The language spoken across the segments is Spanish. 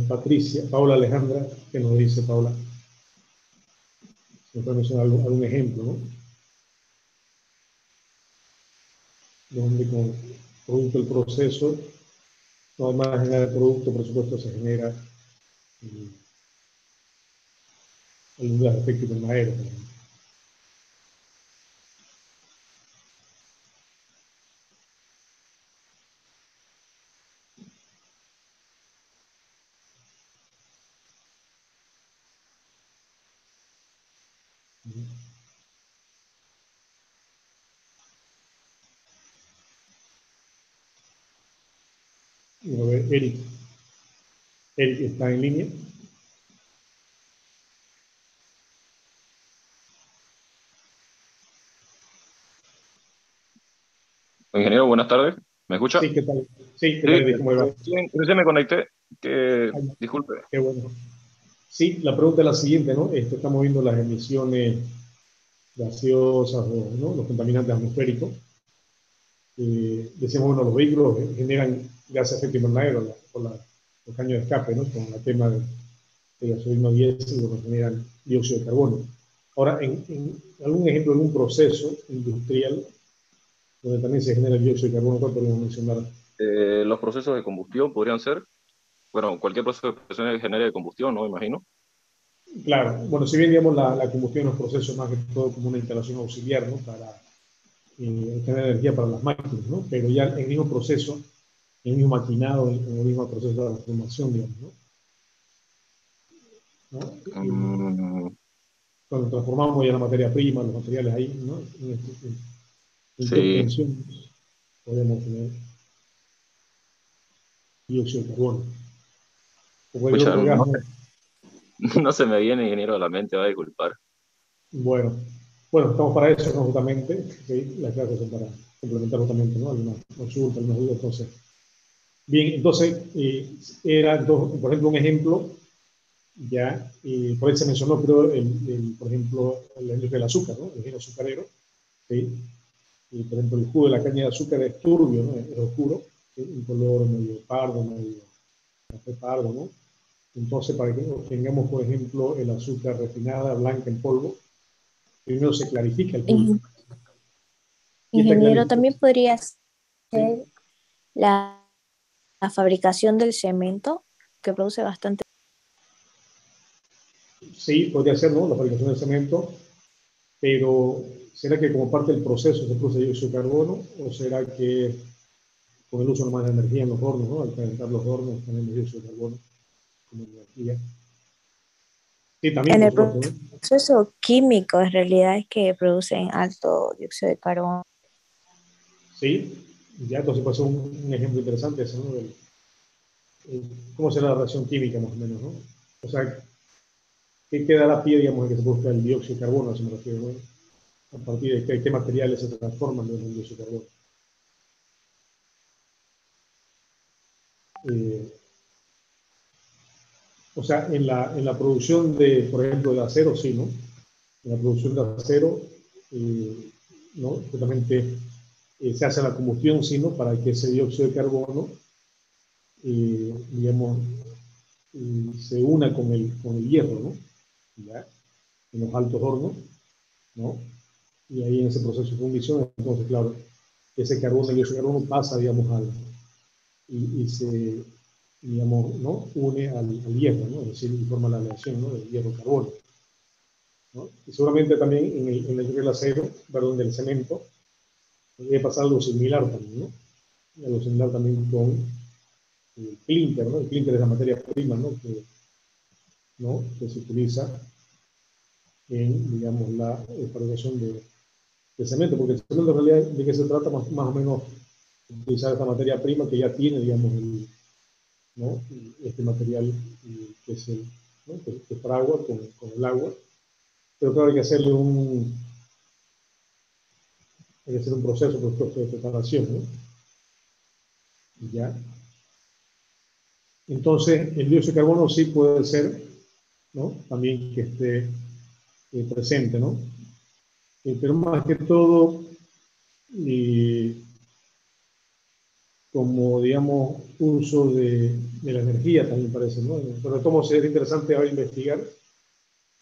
Patricia, Paula Alejandra, ¿qué nos dice Paula? Si nos puede mencionar algún ejemplo, ¿no? Donde con producto del proceso, no más generar el producto, por supuesto, se genera el gas de efecto invernadero. Y a ver, Eric está en línea. Ingeniero, buenas tardes. ¿Me escucha? Sí, ¿qué tal? Sí, ¿qué Sí, tal, Eric? ¿Cómo va? recién me conecté. Ay, Disculpe. qué bueno. Sí, la pregunta es la siguiente, ¿no? Estamos viendo las emisiones gaseosas, ¿no? Los contaminantes atmosféricos. Decíamos, bueno, los vehículos generan gases de efecto invernadero por los caños de escape, ¿no? Con el tema de gasolina diésel, lo que generan dióxido de carbono. Ahora, en algún ejemplo, en un proceso industrial donde también se genera el dióxido de carbono, ¿cuál podríamos mencionar? Los procesos de combustión podrían ser, bueno, cualquier proceso de expresión que genere combustión, ¿no? Me imagino. Claro, bueno, si bien digamos la combustión es un proceso más que todo como una instalación auxiliar, ¿no? Para tener energía para las máquinas, ¿no? Pero ya el mismo proceso, el mismo maquinado, el mismo proceso de transformación, digamos, ¿no? Mm, Cuando transformamos ya la materia prima, los materiales ahí, ¿no? ¿En qué sí, obtención podemos tener dióxido de carbono? O cualquier pucha, otro gas, no, ¿no? no se me viene, ingeniero, a la mente, va a disculpar. Bueno, estamos para eso, ¿no? Justamente, ¿sí? Las clases son para complementar justamente, ¿no? Alguna consulta, alguna duda, entonces. Bien, entonces, por ejemplo, un ejemplo, ya, por ahí se mencionó, creo, por ejemplo, la industria del azúcar, ¿no? El ingeniero azucarero, ¿sí? Y, por ejemplo, el jugo de la caña de azúcar es turbio, ¿no? Es oscuro, ¿sí? Un color medio pardo, medio café pardo, ¿no? Entonces, para que obtengamos, por ejemplo, el azúcar refinada, blanca en polvo, primero se clarifica el jugo. In- Y esta Ingeniero, clarificación, también podría ¿sí? ser la, la fabricación del cemento, que produce bastante. Sí, podría ser, ¿no? La fabricación de cemento, pero ¿será que como parte del proceso se produce dióxido de carbono o será que con el uso nomás de energía en los hornos, ¿no? Al calentar los hornos tenemos dióxido de carbono como energía? Sí, también, En por el supuesto, ¿no? proceso químico, en realidad es que producen alto dióxido de carbono. Sí, ya entonces puede ser un ejemplo interesante ese, ¿no? ¿Cómo será la reacción química más o menos, ¿no? O sea, ¿qué queda la pie, digamos, en que se produzca el dióxido de carbono, a eso me refiero, ¿no? A partir de qué materiales se transforman en el dióxido de carbono. Eh, o sea, en la producción de, por ejemplo, de acero, sí, ¿no? En la producción de acero, ¿no? Justamente se hace la combustión, sí, ¿no? Para que ese dióxido de carbono, digamos, se una con el hierro, ¿no? ¿Ya? En los altos hornos, ¿no? Y ahí en ese proceso de fundición, entonces, claro, ese carbono, el dióxido de carbono pasa, digamos, y se, digamos, ¿no? Une al hierro, ¿no? Es decir, y forma la aleación, ¿no? Del hierro-carbono, ¿no? Y seguramente también en el acero, perdón, del cemento, debe pasar algo similar también, ¿no? Algo similar también con el clinker, ¿no? El clinker es la materia prima, ¿no? Que se utiliza en, digamos, la fabricación de cemento, porque el cemento en realidad de qué se trata más o menos utilizar esta materia prima que ya tiene, digamos, ¿no? Este material que es ¿no? que fragua con el agua, pero claro, hay que hacer un proceso, por supuesto, de preparación, ¿no? ¿Ya? Entonces, el dióxido de carbono sí puede ser, ¿no? También que esté presente, ¿no? Pero más que todo, como, digamos, uso de la energía también parece, ¿no? Pero tomo sería interesante ahora investigar,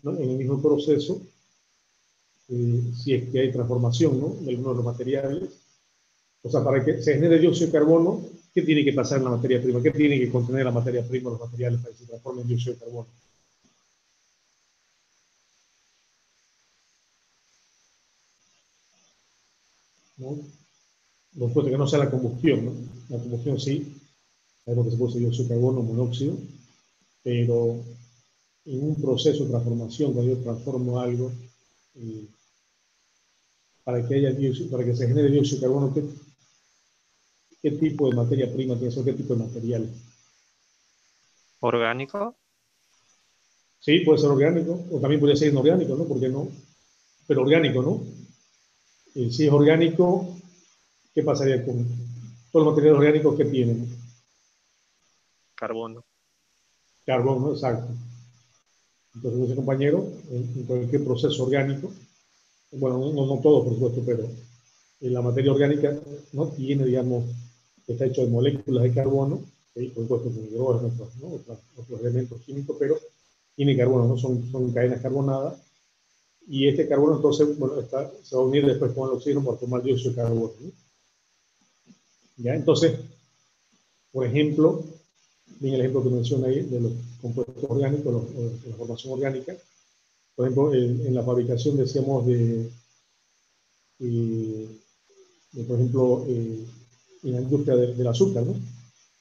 ¿no? En el mismo proceso, si es que hay transformación, ¿no? De algunos de los materiales. O sea, para que se genere dióxido de carbono, ¿qué tiene que pasar en la materia prima? ¿Qué tiene que contener la materia prima, los materiales para que se transforme en dióxido de carbono? ¿No? No puede que no sea la combustión, ¿no? La combustión sí, sabemos que se puede hacer dióxido de carbono, monóxido, pero en un proceso de transformación, cuando yo transformo algo, eh, para que haya dióxido, para que se genere dióxido de carbono, ¿qué tipo de materia prima tiene eso? ¿Qué tipo de material? ¿Orgánico? Sí, puede ser orgánico, o también podría ser inorgánico, ¿no? ¿Por qué no? Pero orgánico, ¿no? Si es orgánico, ¿qué pasaría con todos los materiales orgánicos que tienen? Carbono. Carbón, ¿no? Exacto. Entonces, ese compañero, en cualquier proceso orgánico, bueno, no todo, por supuesto, pero la materia orgánica no tiene, digamos, está hecho de moléculas de carbono, ¿sí? Por supuesto, con hidrógeno, ¿no? Otros elementos químicos, pero tiene carbono, ¿no? Son cadenas carbonadas, y este carbono, entonces, bueno, se va a unir después con el oxígeno para formar dióxido de carbono, ¿no? ¿Ya? Entonces, por ejemplo, bien el ejemplo que menciona ahí de los compuestos orgánicos, de la formación orgánica, por ejemplo, en la fabricación, decíamos, por ejemplo, en la industria del azúcar, ¿no?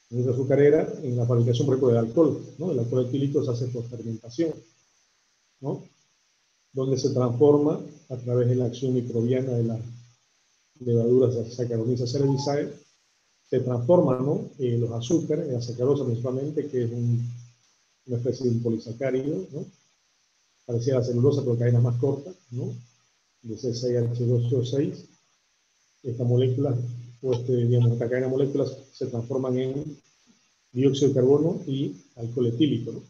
En la azucarera, en la fabricación, por ejemplo, del alcohol, ¿no? El alcohol etílico se hace por fermentación, ¿no? Donde se transforma a través de la acción microbiana de las levaduras de Saccharomyces cerevisiae, se transforman, ¿no? Los azúcares, la sacarosa principalmente, que es una especie de un polisacárido, ¿no? Parecía la celulosa, pero cadenas más cortas, ¿no? De C6H12O6. Estas moléculas, o digamos, esta cadena de moléculas se transforman en dióxido de carbono y alcohol etílico, ¿no?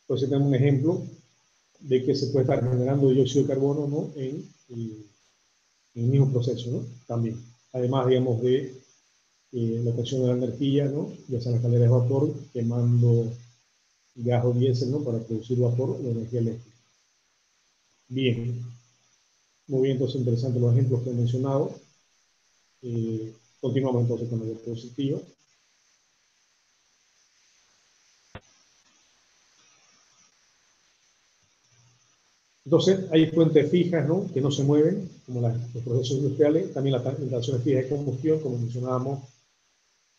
Entonces tenemos un ejemplo de que se puede estar generando dióxido de carbono, ¿no? En el mismo proceso, ¿no? También. Además, digamos, de la obtención de la energía, ¿no? Ya sea en la calderas de vapor, quemando gas o diésel, ¿no? Para producir vapor o energía eléctrica. Bien. Muy bien, entonces interesantes los ejemplos que he mencionado. Continuamos entonces con la diapositiva. Entonces, hay fuentes fijas, ¿no? Que no se mueven, como los procesos industriales, también las instalaciones fijas de combustión, como mencionábamos,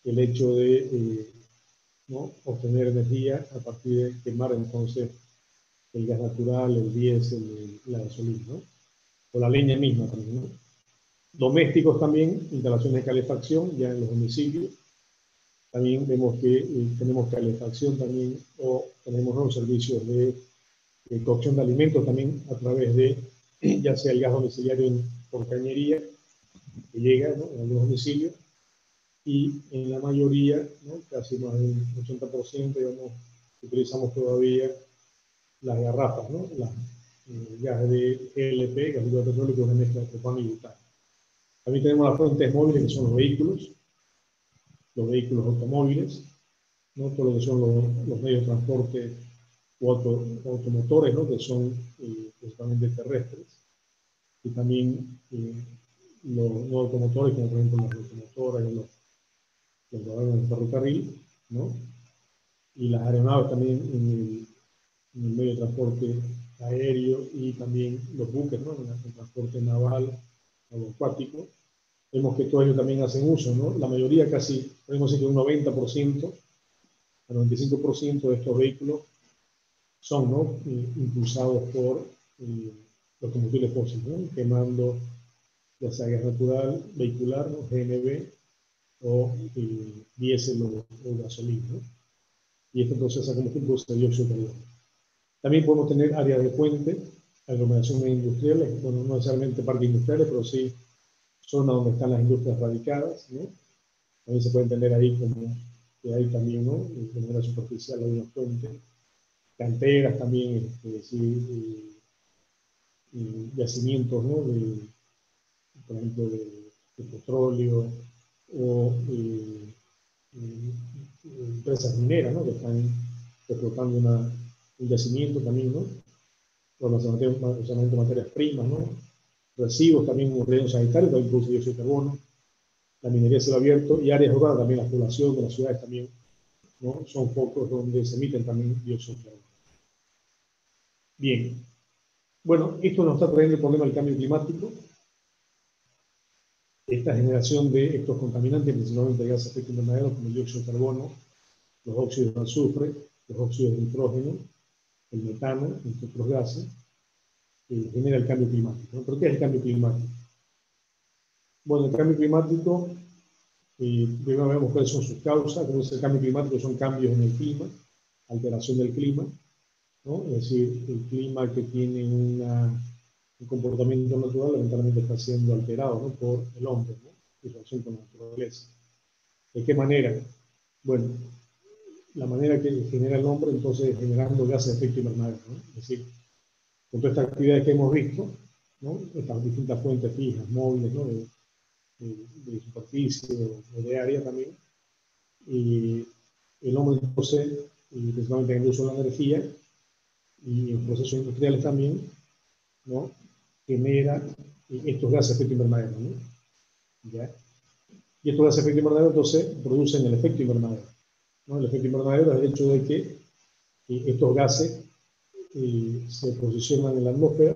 el hecho de ¿no? obtener energía a partir de quemar entonces el gas natural, el diésel, la gasolina, ¿no? O la leña misma también, ¿no? Domésticos también, instalaciones de calefacción, ya en los domicilios. También vemos que tenemos calefacción también, o tenemos nuevos servicios de cocción de alimentos también a través de, ya sea el gas domiciliario por cañería, que llega, ¿no? En algunos domicilios, y en la mayoría, ¿no? Casi más del 80%, digamos, utilizamos todavía las garrafas, ¿no? Las gas de GLP, gas de petróleo, que es una mezcla de propano y butano. También tenemos las fuentes móviles, que son los vehículos automóviles, ¿no? Todo lo que son los medios de transporte o automotores, ¿no? Que son principalmente terrestres, y también los automotores, como por ejemplo las locomotoras y los vagones de ferrocarril, ¿no? Y las aeronaves también en el medio de transporte aéreo, y también los buques, ¿no? En el transporte naval o acuático. Vemos que todos ellos también hacen uso, ¿no? La mayoría, casi, podemos decir que un 90%, el 95% de estos vehículos son, ¿no? Impulsados por los combustibles fósiles, ¿no? Quemando ya sea gas natural, vehicular, ¿no? GNV, o diésel o gasolina, ¿no? Y este proceso de combustible produce dióxido de carbono. También podemos tener áreas de puente, aglomeraciones industriales, bueno, no necesariamente parques industriales, pero sí zonas donde están las industrias radicadas, ¿no? También se puede entender ahí como que hay también, ¿no? De manera superficial hay unos puentes, canteras también, sí, yacimientos, ¿no? Por ejemplo, de petróleo o empresas mineras, ¿no? Que están explotando un yacimiento también, ¿no? Por almacenamiento de materias primas, ¿no? Residuos también, un relleno sanitario, también produce dióxido de carbono, la minería a cielo abierto y áreas urbanas también, la población de las ciudades también, ¿no? Son focos donde se emiten también dióxido de carbono. Bien, bueno, esto nos está trayendo el problema del cambio climático, esta generación de estos contaminantes, principalmente de gases de efecto invernadero, como el dióxido de carbono, los óxidos de azufre, los óxidos de nitrógeno, el metano, entre otros gases, genera el cambio climático, ¿no? ¿Pero qué es el cambio climático? Bueno, el cambio climático, primero vemos cuáles son sus causas. Entonces, el cambio climático son cambios en el clima, alteración del clima, ¿no? Es decir, el clima que tiene un comportamiento natural lamentablemente está siendo alterado, ¿no? Por el hombre, ¿no? En relación con la naturaleza. ¿De qué manera? Bueno, la manera que genera el hombre, entonces, generando gases de efecto invernadero, ¿no? Es decir, con todas estas actividades que hemos visto, ¿no? Estas distintas fuentes fijas, móviles, ¿no? De superficie o de área también, y el hombre entonces, principalmente en el uso de la energía y en procesos industriales también, ¿no? Genera estos gases de efecto invernadero, ¿no? ¿Ya? Y estos gases de efecto invernadero entonces producen el efecto invernadero, ¿no? El efecto invernadero es el hecho de que estos gases se posicionan en la atmósfera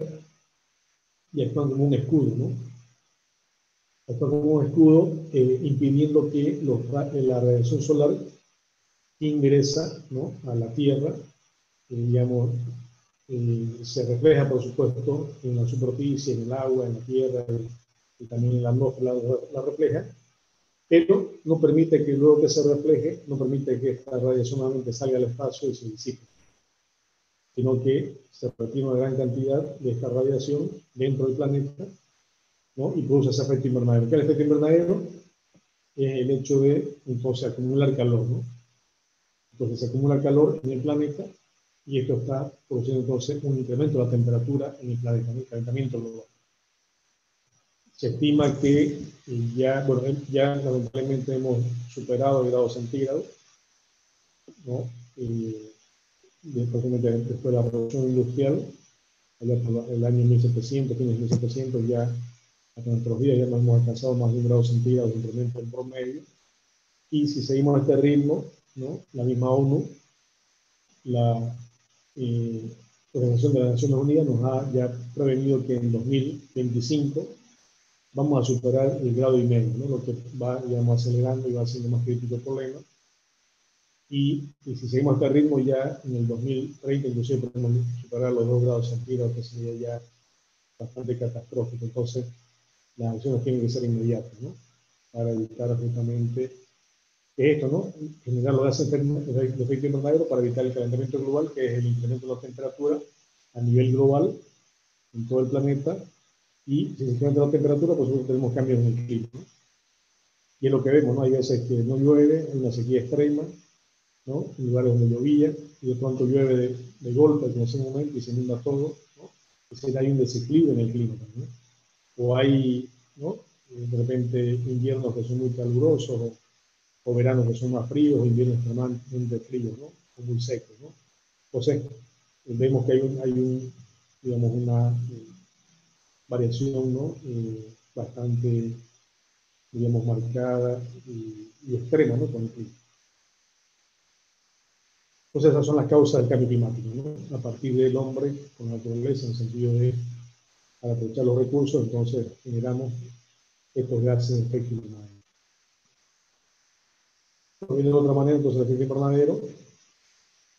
y actúan como un escudo, ¿no? Actúan como un escudo impidiendo que la radiación solar ingresa, ¿no? A la Tierra, digamos, se refleja, por supuesto, en la superficie, en el agua, en la tierra y también en la atmósfera la refleja, pero no permite que luego que se refleje, no permite que esta radiación nuevamente salga al espacio y se disipe, sino que se retiene una gran cantidad de esta radiación dentro del planeta, ¿no? Y produce ese efecto invernadero. ¿Qué es el efecto invernadero? Es el hecho de, entonces, acumular calor, ¿no? Entonces se acumula calor en el planeta y esto está produciendo entonces un incremento de la temperatura en el planeta, el calentamiento global. Se estima que ya lamentablemente hemos superado el grado centígrado, ¿no? Después de la producción industrial, allá por el año 1700, fines de 1700, ya hasta nuestros días ya no hemos alcanzado más de un grado centígrado de incremento en promedio. Y si seguimos a este ritmo, ¿no? La misma ONU, la Organización de las Naciones Unidas nos ha ya prevenido que en 2025 vamos a superar el grado y medio, ¿no? Lo que va, digamos, acelerando y va siendo más crítico el problema. Y si seguimos a este ritmo, ya en el 2030 inclusive podemos superar los 2 grados centígrados, que sería ya bastante catastrófico. Entonces, las acciones tienen que ser inmediatas, ¿no? Para evitar justamente esto, ¿no? Generar los gases de efecto invernadero para evitar el calentamiento global, que es el incremento de la temperatura a nivel global en todo el planeta. Y si se incrementa la temperatura, pues tenemos cambios en el clima, ¿no? Y es lo que vemos, ¿no? Hay veces que no llueve, hay una sequía extrema, ¿no? En lugares donde llovía, y de pronto llueve de golpe en ese momento y se inunda todo, ¿no? Es decir, hay un desequilibrio en el clima también, ¿no? O hay, ¿no? De repente inviernos que son muy calurosos, o veranos que son más fríos, o inviernos extremadamente fríos, ¿no? O muy secos, ¿no? Entonces, vemos que hay digamos, una variación, ¿no? Bastante, digamos, marcada y extrema, ¿no? Con el clima. Entonces, esas son las causas del cambio climático, ¿no? A partir del hombre con la naturaleza, en el sentido de, al aprovechar los recursos, entonces generamos estos gases de efecto invernadero. De otra manera, entonces, el efecto invernadero,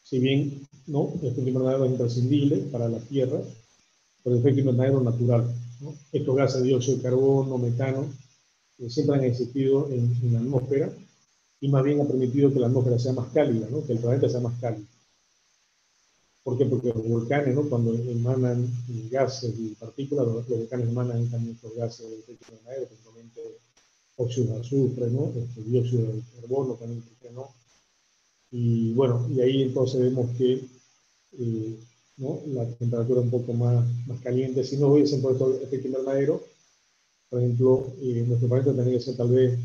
si bien, ¿no? El efecto invernadero es imprescindible para la Tierra, pero el efecto invernadero natural, ¿no? Estos gases de dióxido de carbono, metano, siempre han existido en la atmósfera, y más bien ha permitido que la atmósfera sea más cálida, ¿no? Que el planeta sea más cálido. ¿Por qué? Porque los volcanes, ¿no? Cuando emanan gases y partículas, los volcanes emanan también estos gases de efecto invernadero, principalmente óxido de azufre, ¿no? Dióxido de carbono también, ¿no? Y bueno, y ahí entonces vemos que ¿no? La temperatura un poco más caliente. Si no hubiesen por estos efecto invernadero, por ejemplo, nuestro planeta tendría que ser tal vez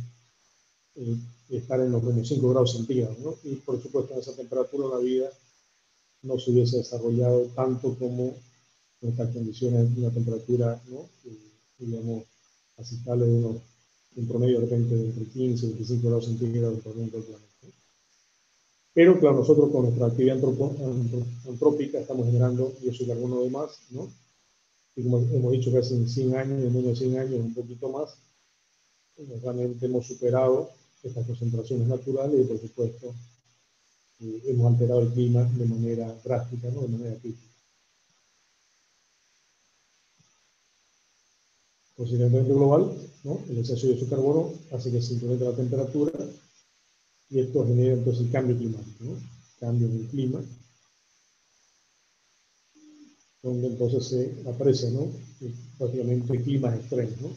estar en los menos 5 grados centígrados, ¿no? Y por supuesto en esa temperatura la vida no se hubiese desarrollado tanto como en estas condiciones de una temperatura, ¿no? Digamos, aceptable de un promedio de repente de entre 15 y 25 grados centígrados por dentro del planeta, ¿no? Pero claro, nosotros con nuestra actividad antrópica estamos generando dióxido de carbono de más, ¿no? Y como hemos dicho que hace 100 años, en menos de 100 años, un poquito más, realmente hemos superado estas concentraciones naturales y por supuesto hemos alterado el clima de manera drástica, ¿no? De manera crítica. Por calentamiento global, ¿no? El exceso de dióxido de carbono hace que se incremente la temperatura y esto genera entonces el cambio climático, ¿no? Cambio en el clima, donde entonces se aprecia, ¿no? Prácticamente climas extremos, ¿no?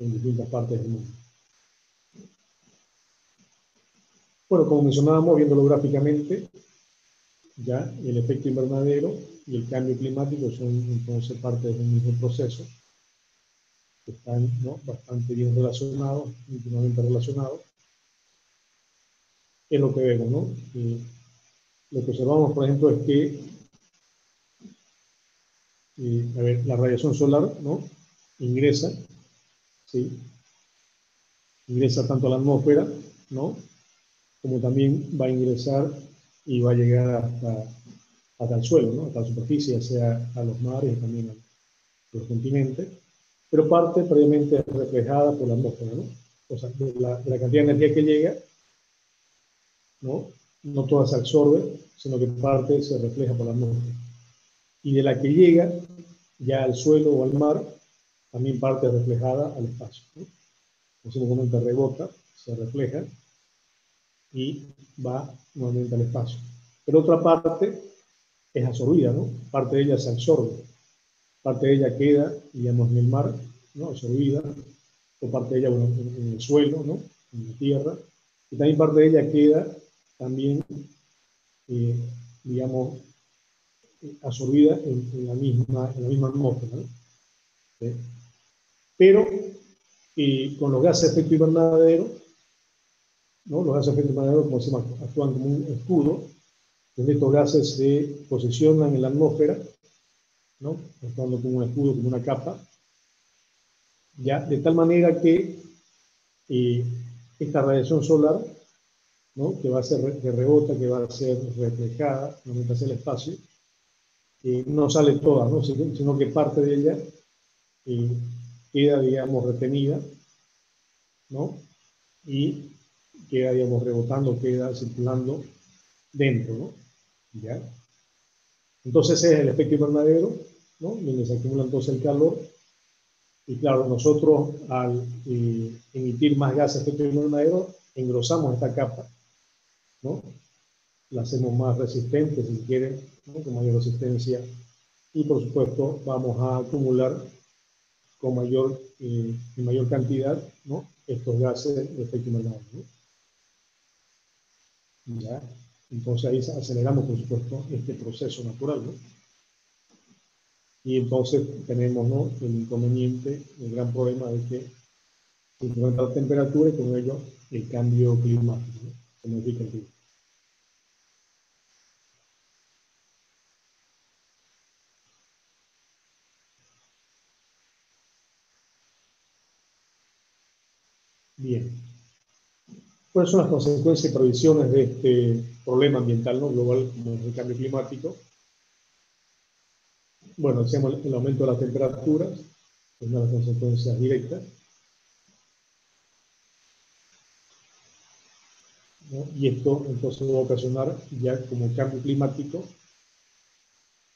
En distintas partes del mundo. Bueno, como mencionábamos, viéndolo gráficamente, ya el efecto invernadero y el cambio climático son entonces parte de un mismo proceso, que están, ¿no? Bastante bien relacionados, íntimamente relacionados. Es lo que vemos, ¿no? Lo que observamos, por ejemplo, es que a ver, la radiación solar, ¿no? Ingresa, ¿sí? Ingresa tanto a la atmósfera, ¿no? Como también va a ingresar y va a llegar hasta el suelo, ¿no? Hasta la superficie, ya sea a los mares y también a los continentes, pero parte previamente reflejada por la atmósfera, ¿no? O sea, de la cantidad de energía que llega, ¿no? No toda se absorbe, sino que parte se refleja por la atmósfera. Y de la que llega ya al suelo o al mar, también parte reflejada al espacio, ¿no? Como simplemente rebota, se refleja y va nuevamente al espacio. Pero otra parte es absorbida, ¿no? Parte de ella se absorbe, parte de ella queda, digamos, en el mar, ¿no? Absorbida, o parte de ella, bueno, en el suelo, ¿no? En la tierra, y también parte de ella queda también, digamos, absorbida en la misma atmósfera, ¿no? ¿Sí? Pero con los gases de efecto invernadero, ¿no? Los gases de efecto invernadero, como decimos, actúan como un escudo, donde estos gases se posicionan en la atmósfera, ¿no? Actuando como un escudo, como una capa, ya, de tal manera que esta radiación solar, ¿no? Que va a ser que rebota, que va a ser reflejada, mientras el espacio, no sale toda, ¿no? Sino que parte de ella queda, digamos, retenida, ¿no? Y queda, digamos, rebotando, queda circulando dentro, ¿no? ¿Ya? Entonces ese es el efecto invernadero, ¿no? Donde se acumula entonces el calor. Y claro, nosotros al emitir más gases de efecto invernadero, engrosamos esta capa, ¿no? La hacemos más resistente, si quieren, ¿no? Con mayor resistencia. Y por supuesto vamos a acumular con mayor cantidad, ¿no? Estos gases de efecto invernadero, ¿no? ¿Ya? Entonces ahí aceleramos, por supuesto, este proceso natural, ¿no? Y entonces tenemos, ¿no? El inconveniente, el gran problema de que se incrementa la temperatura y con ello el cambio climático, ¿no? Se modifica el clima. Bien. ¿Cuáles son las consecuencias y previsiones de este problema ambiental, ¿no? Global, como es el cambio climático? Bueno, decíamos el aumento de las temperaturas, es una de las consecuencias directas, ¿no? Y esto entonces va a ocasionar ya como cambio climático,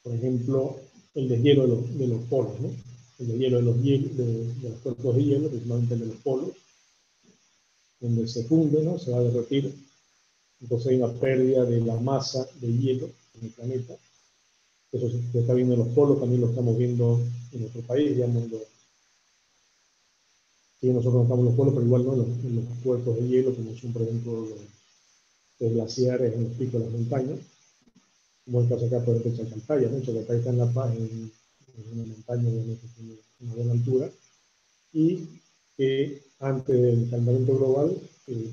por ejemplo, el deshielo de los polos, ¿no? El deshielo de los cuerpos de hielo, principalmente el de los polos, donde se funde, ¿no? Se va a derretir, entonces hay una pérdida de la masa de hielo en el planeta. Eso se está viendo en los polos, también lo estamos viendo en nuestro país, digamos, sí, nosotros no estamos en los polos, pero igual no en los cuerpos de hielo, como son, por ejemplo, los glaciares en los picos de las montañas, como el caso acá, por ejemplo, Chacaltaya, ¿no? Chacaltaya está en La Paz, en una montaña de una buena altura, y que antes del calentamiento global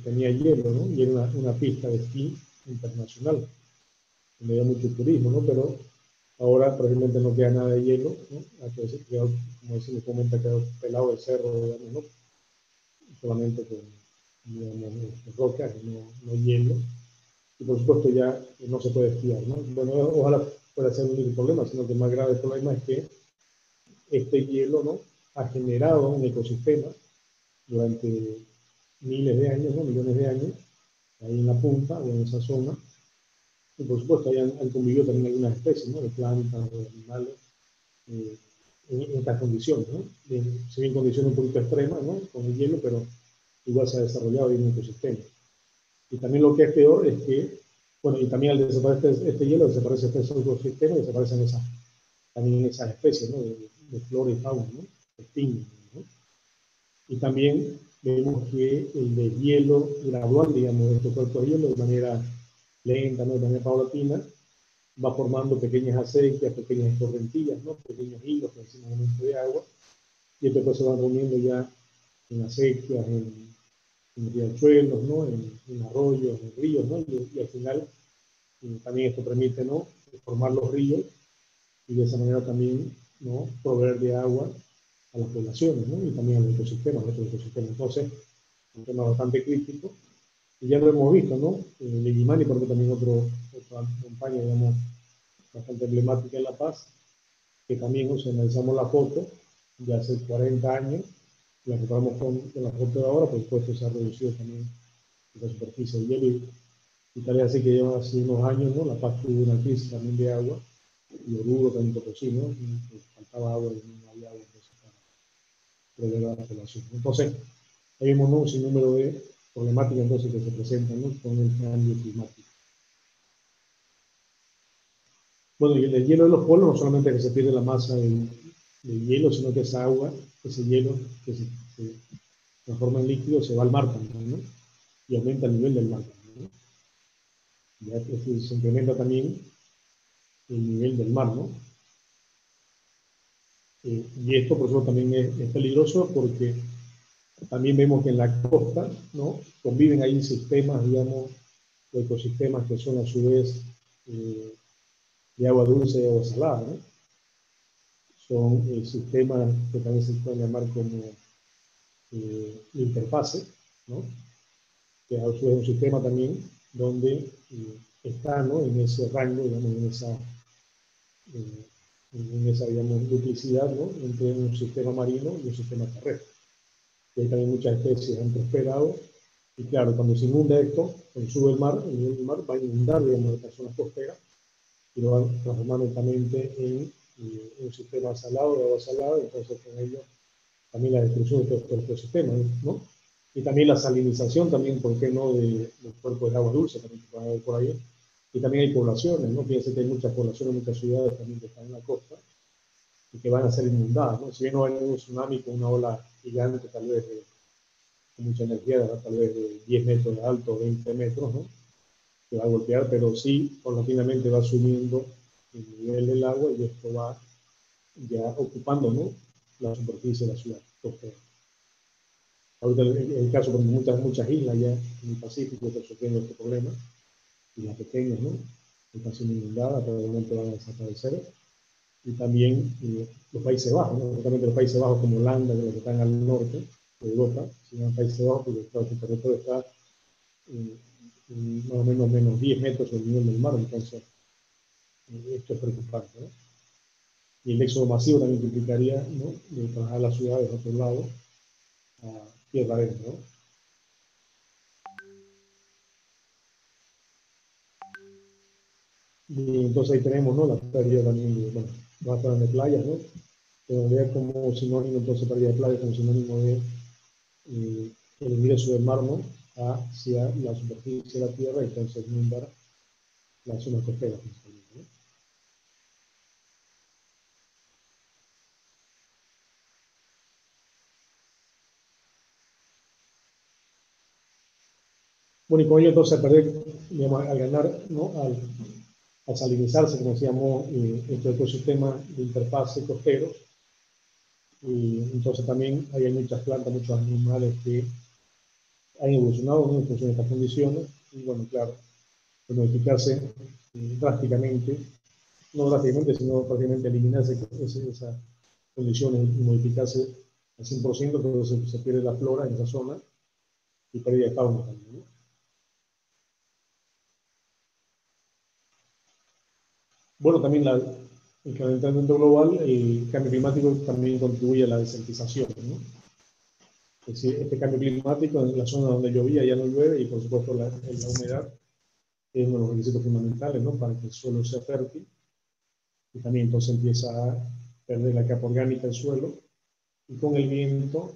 tenía hielo, ¿no? Y era una pista de esquí internacional, donde había mucho turismo, ¿no? Pero ahora prácticamente no queda nada de hielo, ¿no? Quedado, como decimos, comenta, quedado pelado el cerro, digamos, ¿no? Solamente con, digamos, rocas, no hielo. Y por supuesto ya no se puede esquiar, ¿no? Bueno, ojalá pueda ser el único problema, sino que el más grave problema es que este hielo, ¿no?, ha generado un ecosistema durante miles de años, ¿no?, millones de años, ahí en la punta o en esa zona. Y por supuesto ahí han convivido también algunas especies, ¿no?, de plantas, de animales, en estas condiciones, ¿no? Se ven condiciones un poquito extremas, ¿no?, con el hielo, pero igual se ha desarrollado ahí un ecosistema. Y también lo que es peor es que, bueno, y también al desaparecer este hielo, desaparece este ecosistema y desaparecen también esas especies, ¿no?, de flora y fauna, ¿no?, se extinguen, ¿no? Y también vemos que el deshielo gradual, digamos, de estos cuerpos de hielo, de manera lenta, ¿no?, de manera paulatina, va formando pequeñas acequias, pequeñas escorrentillas, ¿no?, pequeños hilos que decimos momento de agua, y después se van reuniendo ya en acequias, en riachuelos, ¿no?, en arroyos, en ríos, ¿no? Y al final también esto permite, ¿no?, formar los ríos y de esa manera también, ¿no?, proveer de agua a las poblaciones, ¿no?, y también al ecosistema, a nuestro ecosistema. Entonces, un tema bastante crítico. Y ya lo hemos visto, ¿no? Legimani, porque también otra montaña, digamos, bastante emblemática en La Paz, que también, o sea, analizamos la foto de hace 40 años, la comparamos con la foto de ahora, por supuesto se ha reducido también la superficie de hielo, y tal vez así que lleva hace unos años, ¿no?, La Paz tuvo una crisis también de agua, y Oruro también Potosí, ¿no?, y faltaba agua y no había agua entonces para proveer a la población. Entonces, ahí vemos, ¿no?, un sinnúmero de problemáticas entonces que se presentan, ¿no?, con el cambio climático. Bueno, y el hielo de los polos no solamente que se pierde la masa del hielo, sino que esa agua, ese hielo que se transforma en líquido, se va al mar también, ¿no?, y aumenta el nivel del mar también, ¿no? Ya se incrementa también el nivel del mar, ¿no? Y esto, por eso también es peligroso porque también vemos que en la costa, ¿no?, conviven ahí sistemas, digamos, de ecosistemas que son a su vez de agua dulce y agua salada, ¿no? Son sistemas que también se pueden llamar como interfase, ¿no?, que a su vez es un sistema también donde está, ¿no?, en ese rango, digamos, en esa, digamos, duplicidad, ¿no?, entre un sistema marino y un sistema terrestre. Y ahí también muchas especies han prosperado. Y claro, cuando se inunda esto, cuando sube el mar, el nivel del mar va a inundar, digamos, las zonas costeras y lo va a transformar lentamente en un sistema salado, de agua salada, entonces con ello también la destrucción de estos ecosistemas, ¿no? Y también la salinización, también, ¿por qué no?, de los cuerpos de agua dulce, también que van a ver por ahí. Y también hay poblaciones, ¿no? Fíjense que hay muchas poblaciones, muchas ciudades también que están en la costa y que van a ser inundadas, ¿no? Si bien no hay un tsunami con una ola gigante, tal vez de mucha energía, ¿verdad?, tal vez de 10 metros de alto, 20 metros, ¿no?, que va a golpear, pero sí, paulatinamente va subiendo el nivel del agua y esto va ya ocupando, ¿no?, la superficie de la ciudad costera. Ahorita el caso, porque muchas islas ya en el Pacífico están sufriendo este problema, y las pequeñas, ¿no?, están siendo inundadas, probablemente van a desaparecer. Y también los Países Bajos, ¿no?, justamente los Países Bajos como Holanda, que están al norte de Europa, sino los Países Bajos, porque su territorio está más o menos 10 metros sobre el nivel del mar, entonces esto es preocupante, ¿no? Y el éxodo masivo también implicaría, ¿no?, de trabajar las ciudades a otro lado, a tierra adentro, ¿no? Y entonces ahí tenemos, ¿no?, la pérdida también de, bueno, más de playas, ¿no? Pero en realidad como sinónimo, entonces pérdida de playas como sinónimo de el ingreso del mar, ¿no?, hacia la superficie de la tierra, y entonces inundar las zonas costeras principalmente, ¿no? Bueno, y con ello entonces perder, digamos, al ganar, ¿no?, al salinizarse, como decíamos, estos ecosistemas de interfase costeros, Y entonces también hay muchas plantas, muchos animales que han evolucionado, ¿no?, en función de estas condiciones. Y bueno, claro, de modificarse drásticamente, no drásticamente, sino prácticamente eliminarse esas condiciones y modificarse al 100%, entonces se pierde la flora en esa zona y pérdida de fauna también, ¿no? Bueno, también el calentamiento global, el cambio climático también contribuye a la desertización, ¿no? Es decir, este cambio climático en la zona donde llovía ya no llueve y por supuesto la humedad es uno de los requisitos fundamentales, ¿no?, para que el suelo sea fértil, y también entonces empieza a perder la capa orgánica del suelo, y con el viento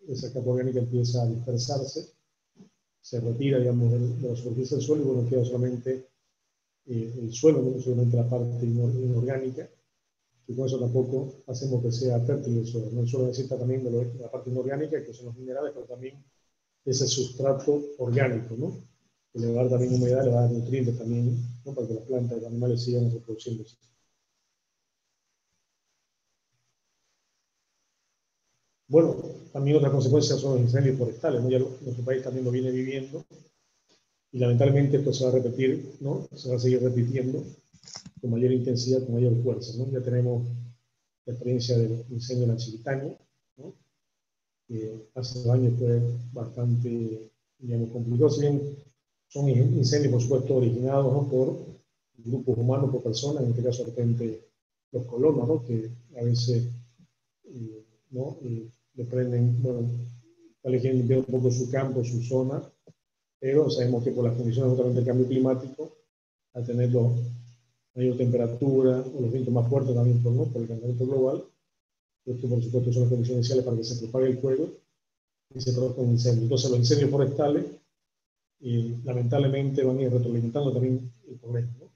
esa capa orgánica empieza a dispersarse, se retira, digamos, de la superficie del suelo, y bueno, queda solamente el suelo, no solamente la parte inorgánica, y con eso tampoco hacemos que sea fértil el suelo, ¿no? El suelo necesita también de la parte inorgánica, que son los minerales, pero también ese sustrato orgánico, ¿no?, que le va a dar también humedad, le va a dar nutrientes también, ¿no?, para que las plantas y los animales sigan reproduciéndose. Bueno, también otras consecuencias son los incendios forestales, ¿no? Ya nuestro país también lo viene viviendo, y lamentablemente esto se va a repetir, ¿no?, se va a seguir repitiendo con mayor intensidad, con mayor fuerza, ¿no? Ya tenemos la experiencia del incendio en la Chiquitania, ¿no?, que hace 2 años fue bastante, digamos, complicado. Si bien son incendios, por supuesto, originados, ¿no?, por grupos humanos, por personas, en este caso de repente los colonos, ¿no?, que a veces ¿no?, le prenden, bueno, tal vez quieren limpiar un poco su campo, su zona, pero sabemos que por las condiciones justamente del cambio climático, al tener mayor temperatura o los vientos más fuertes también ¿no?, por el calentamiento global, esto por supuesto son las condiciones iniciales para que se propague el fuego y se produzca un incendio. Entonces los incendios forestales lamentablemente van a ir retroalimentando también el problema, ¿no?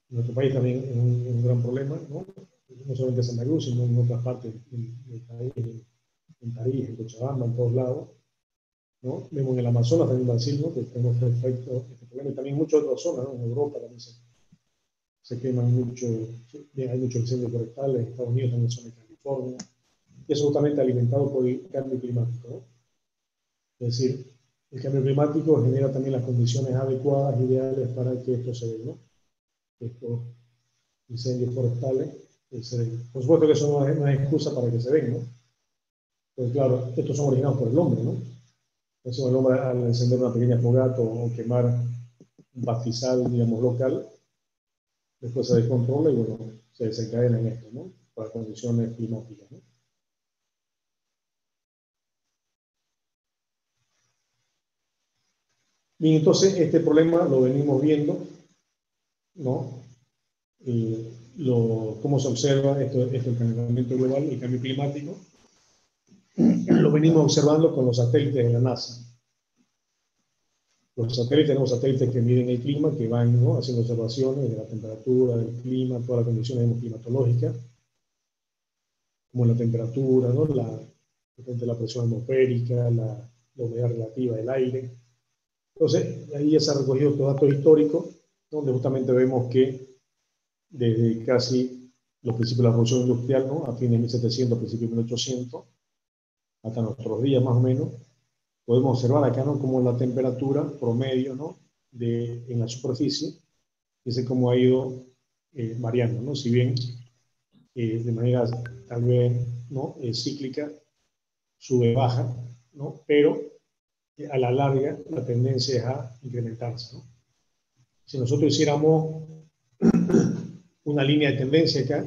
En nuestro país también es un gran problema, ¿no? No solamente en Santa Cruz, sino en otras partes del país, en Tarija, en Cochabamba, en todos lados, ¿no? Vemos en el Amazonas también, Brasil, ¿no?, que tenemos este problema, y también en muchas otras zonas, ¿no? En Europa también se queman mucho, hay muchos incendios forestales, en Estados Unidos también son en California, y eso justamente alimentado por el cambio climático, ¿no? Es decir, el cambio climático genera también las condiciones adecuadas, ideales para que esto se dé, ¿no?, estos incendios forestales se den. Por supuesto que eso no es excusa para que se den, ¿no? Pues claro, estos son originados por el hombre, ¿no? Entonces el hombre al encender una pequeña fogata o quemar un pastizal, digamos, local, después se descontrola y bueno, se desencadena en esto, ¿no?, por las condiciones climáticas, ¿no? Bien, entonces este problema lo venimos viendo, ¿no? Cómo se observa esto el calentamiento global y el cambio climático. Lo venimos observando con los satélites de la NASA. Los satélites, tenemos satélites que miden el clima, que van, ¿no?, haciendo observaciones de la temperatura, del clima, todas las condiciones climatológicas, como la temperatura, ¿no?, la presión atmosférica, la humedad relativa del aire. Entonces, ahí ya se han recogido estos datos históricos, donde justamente vemos que desde casi los principios de la revolución industrial, ¿no?, a fines de 1700, principios de 1800, hasta nuestros días más o menos, podemos observar acá, ¿no?, como la temperatura promedio, ¿no?, en la superficie, dice cómo ha ido variando, ¿no? Si bien de manera tal vez, ¿no?, cíclica, sube, baja, ¿no?, pero a la larga la tendencia es a incrementarse, ¿no? Si nosotros hiciéramos una línea de tendencia acá,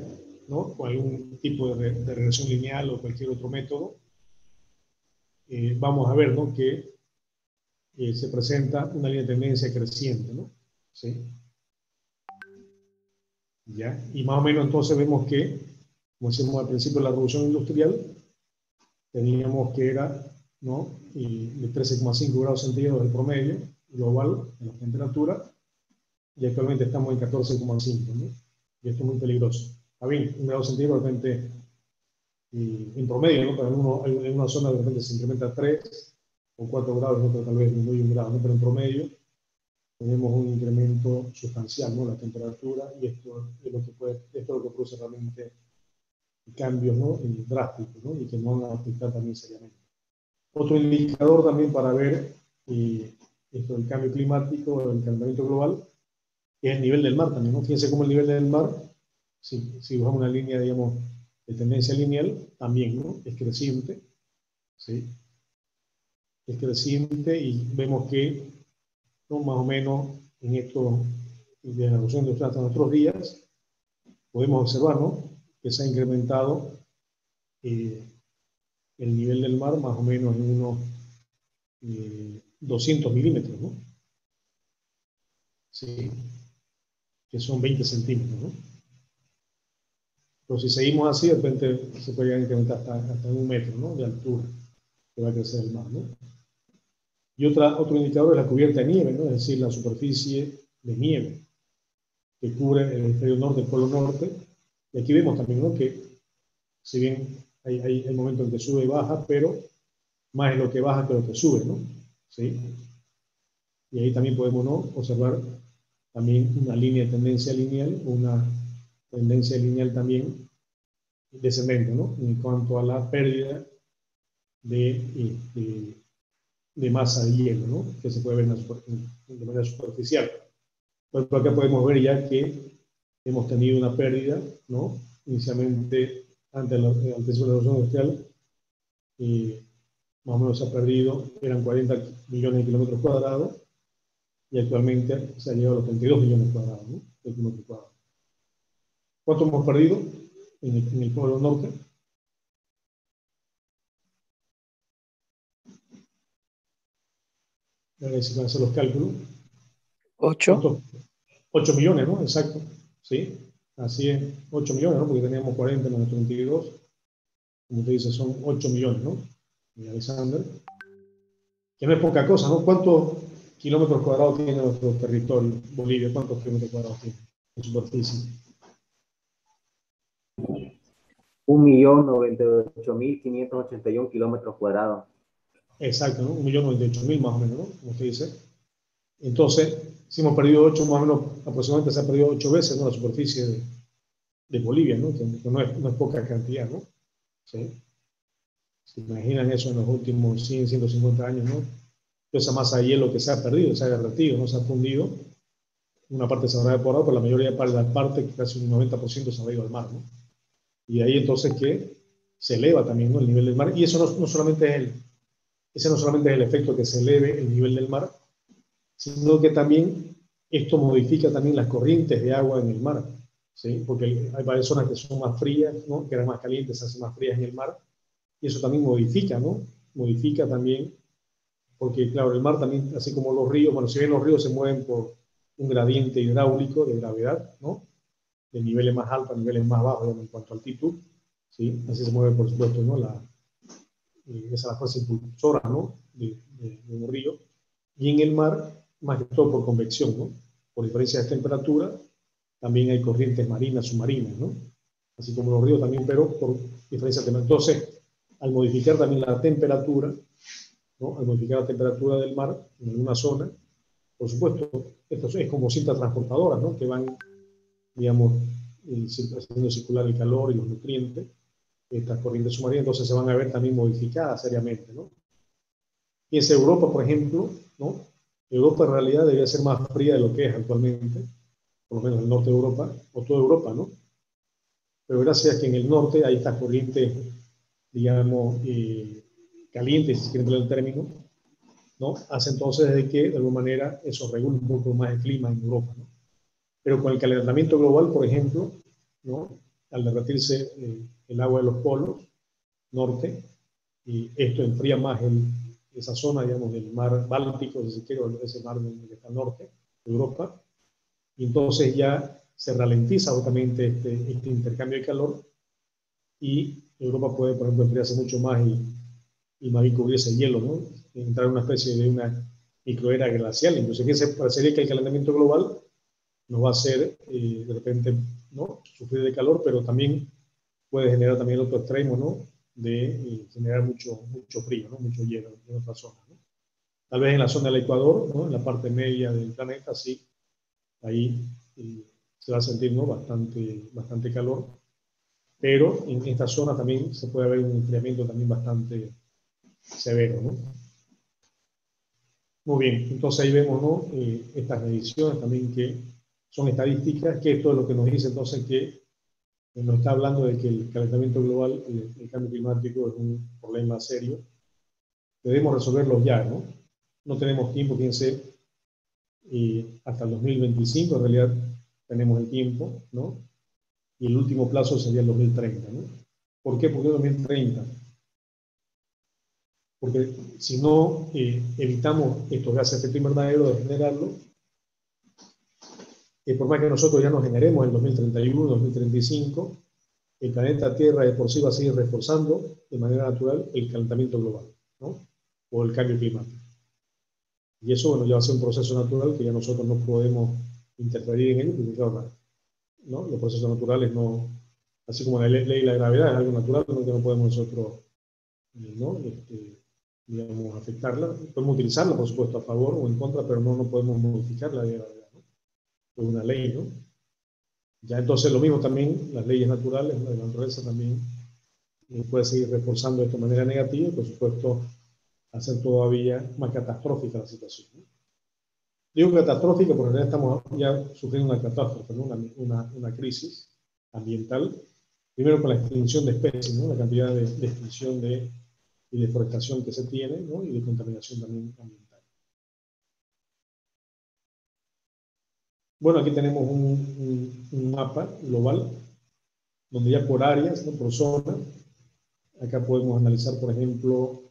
¿no?, con algún tipo de regresión lineal o cualquier otro método, vamos a ver, ¿no?, que se presenta una línea de tendencia creciente, ¿no? ¿Sí? ¿Ya? Y más o menos entonces vemos que, como decíamos al principio de la revolución industrial, teníamos que era, ¿no?, de 13,5 grados centígrados el promedio global de la temperatura, y actualmente estamos en 14,5, ¿no? Y esto es muy peligroso. Está bien, 1 grado centígrado de repente en promedio, ¿no?, pero en una zona de repente se incrementa a 3 o 4 grados, en otra tal vez muy 1 grado, ¿no?, pero en promedio tenemos un incremento sustancial, ¿no?, la temperatura, y esto es lo que produce realmente cambios, ¿no? Drásticos, ¿no? Y que no van a afectar también seriamente. Otro indicador también para ver esto del cambio climático, el calentamiento global, es el nivel del mar también, ¿no? Fíjense cómo el nivel del mar, si usamos una línea, digamos, de tendencia lineal, también, ¿no? Es creciente, ¿sí? Es creciente y vemos que, ¿no? Más o menos en esto, de la evolución industrial hasta nuestros días, podemos observar, ¿no? Que se ha incrementado el nivel del mar más o menos en unos 200 milímetros, ¿no? Sí, que son 20 centímetros, ¿no? Pero si seguimos así, de repente se puede incrementar hasta 1 metro, ¿no? De altura que va a crecer el mar, ¿no? Y otro indicador es la cubierta de nieve, ¿no? Es decir, la superficie de nieve que cubre el hemisferio norte, el polo norte. Y aquí vemos también, ¿no? Que si bien hay momentos en que sube y baja, pero más es lo que baja que lo que sube, ¿no? ¿Sí? Y ahí también podemos, ¿no? Observar también una línea de tendencia lineal, una tendencia lineal también descendente, ¿no? En cuanto a la pérdida de masa de hielo, ¿no? Que se puede ver de manera superficial. Por acá podemos ver ya que hemos tenido una pérdida, ¿no? Inicialmente, antes de la revolución industrial, más o menos se ha perdido, eran 40 millones de kilómetros cuadrados, y actualmente se ha llegado a los 32 millones cuadrados, ¿no? De kilómetros cuadrados. ¿Cuánto hemos perdido en el polo norte? A ver si van a hacer los cálculos. 8. 8 millones, ¿no? Exacto. Sí, así es. 8 millones, ¿no? Porque teníamos 40 menos 32. Como te dice, son 8 millones, ¿no? Y Alexander. Que no es poca cosa, ¿no? ¿Cuántos kilómetros cuadrados tiene nuestro territorio, Bolivia? ¿Cuántos kilómetros cuadrados tiene en superficie? 1.098.581 kilómetros cuadrados. Exacto, ¿no? 1.098.000 más o menos, ¿no? Como usted dice. Entonces, si hemos perdido 8, más o menos, aproximadamente se ha perdido 8 veces, ¿no? La superficie de Bolivia, ¿no? Que no es poca cantidad, ¿no? ¿Sí? ¿Se imaginan eso en los últimos 100, 150 años, ¿no? Esa masa de hielo que se ha perdido, se ha derretido, no se ha fundido. Una parte se habrá evaporado, pero la mayoría de la parte, casi un 90%, se ha ido al mar, ¿no? Y ahí entonces que se eleva también, ¿no? El nivel del mar. Y eso no solamente es ese no solamente es el efecto que se eleve el nivel del mar, sino que también esto modifica también las corrientes de agua en el mar, ¿sí? Porque hay varias zonas que son más frías, ¿no? Que eran más calientes, se hacen más frías en el mar, y eso también modifica, ¿no? Modifica también, porque claro, el mar también, así como los ríos, bueno, si bien los ríos se mueven por un gradiente hidráulico de gravedad, ¿no? De niveles más altos a niveles más bajos, digamos, en cuanto a altitud, ¿sí? Así se mueve, por supuesto, ¿no? Esa es la fuerza impulsora, ¿no? De un río. Y en el mar, más que todo por convección, ¿no? Por diferencias de temperatura, también hay corrientes marinas, submarinas, ¿no? Así como los ríos también, pero por diferencias de temperatura. Entonces, al modificar también la temperatura, ¿no? Al modificar la temperatura del mar en alguna zona, por supuesto, esto es como cintas transportadoras, ¿no? Que van, digamos, haciendo circular el calor y los nutrientes, estas corrientes submarinas, entonces se van a ver también modificadas seriamente, ¿no? Piensa Europa, por ejemplo, ¿no? Europa en realidad debería ser más fría de lo que es actualmente, por lo menos el norte de Europa, o toda Europa, ¿no? Pero gracias a que en el norte hay estas corrientes, digamos, calientes, si quieren poner el término, ¿no? Hace entonces de que, de alguna manera, eso regule un poco más el clima en Europa, ¿no? Pero con el calentamiento global, por ejemplo, ¿no? Al derretirse el agua de los polos norte, y esto enfría más esa zona, digamos, del mar Báltico, si se quiere, o ese mar que está al norte de Europa, y entonces ya se ralentiza justamente este intercambio de calor, y Europa puede, por ejemplo, enfriarse mucho más y más bien cubrirse de hielo, ¿no? Entrar en una especie de una microera glacial. Entonces, ¿qué se parecería que el calentamiento global nos va a hacer, de repente, ¿no? Sufrir de calor, pero también puede generar también el otro extremo, ¿no? De generar mucho frío, ¿no? Mucho hielo en otras zonas, ¿no? Tal vez en la zona del Ecuador, ¿no? En la parte media del planeta, sí, ahí se va a sentir, ¿no? Bastante calor. pero en esta zona también se puede ver un enfriamiento también bastante severo, ¿no? Muy bien, entonces ahí vemos, ¿no? Estas mediciones también que son estadísticas, que esto es lo que nos dice entonces que nos está hablando de que el calentamiento global, el cambio climático es un problema serio. Debemos resolverlo ya, ¿no? No tenemos tiempo, fíjense, hasta el 2025, en realidad tenemos el tiempo, ¿no? Y el último plazo sería el 2030, ¿no? ¿Por qué? ¿Por qué 2030? Porque si no evitamos estos gases de efecto invernadero de generarlo, por más que nosotros ya nos generemos en 2031, 2035, el planeta Tierra de por sí va a seguir reforzando de manera natural el calentamiento global, ¿no? O el cambio climático. Y eso, bueno, ya va a ser un proceso natural que ya nosotros no podemos interferir en él, porque claro, ¿no? Los procesos naturales no, así como la ley de la gravedad es algo natural, no, que no podemos nosotros, ¿no? Digamos, afectarla. Podemos utilizarla, por supuesto, a favor o en contra, pero no podemos modificar la ley de la gravedad, ¿no? Es una ley, ¿no? Ya entonces lo mismo también, las leyes naturales, la de la naturaleza también puede seguir reforzando esto de manera negativa y, por supuesto, hacer todavía más catastrófica la situación, ¿no? Digo catastrófica porque en realidad estamos ya sufriendo una catástrofe, ¿no? Una crisis ambiental, primero con la extinción de especies, ¿no? La cantidad de extinción y deforestación que se tiene, ¿no? Y de contaminación también ambiental. Bueno, aquí tenemos un mapa global, donde ya por áreas, ¿no? Por zona, acá podemos analizar, por ejemplo,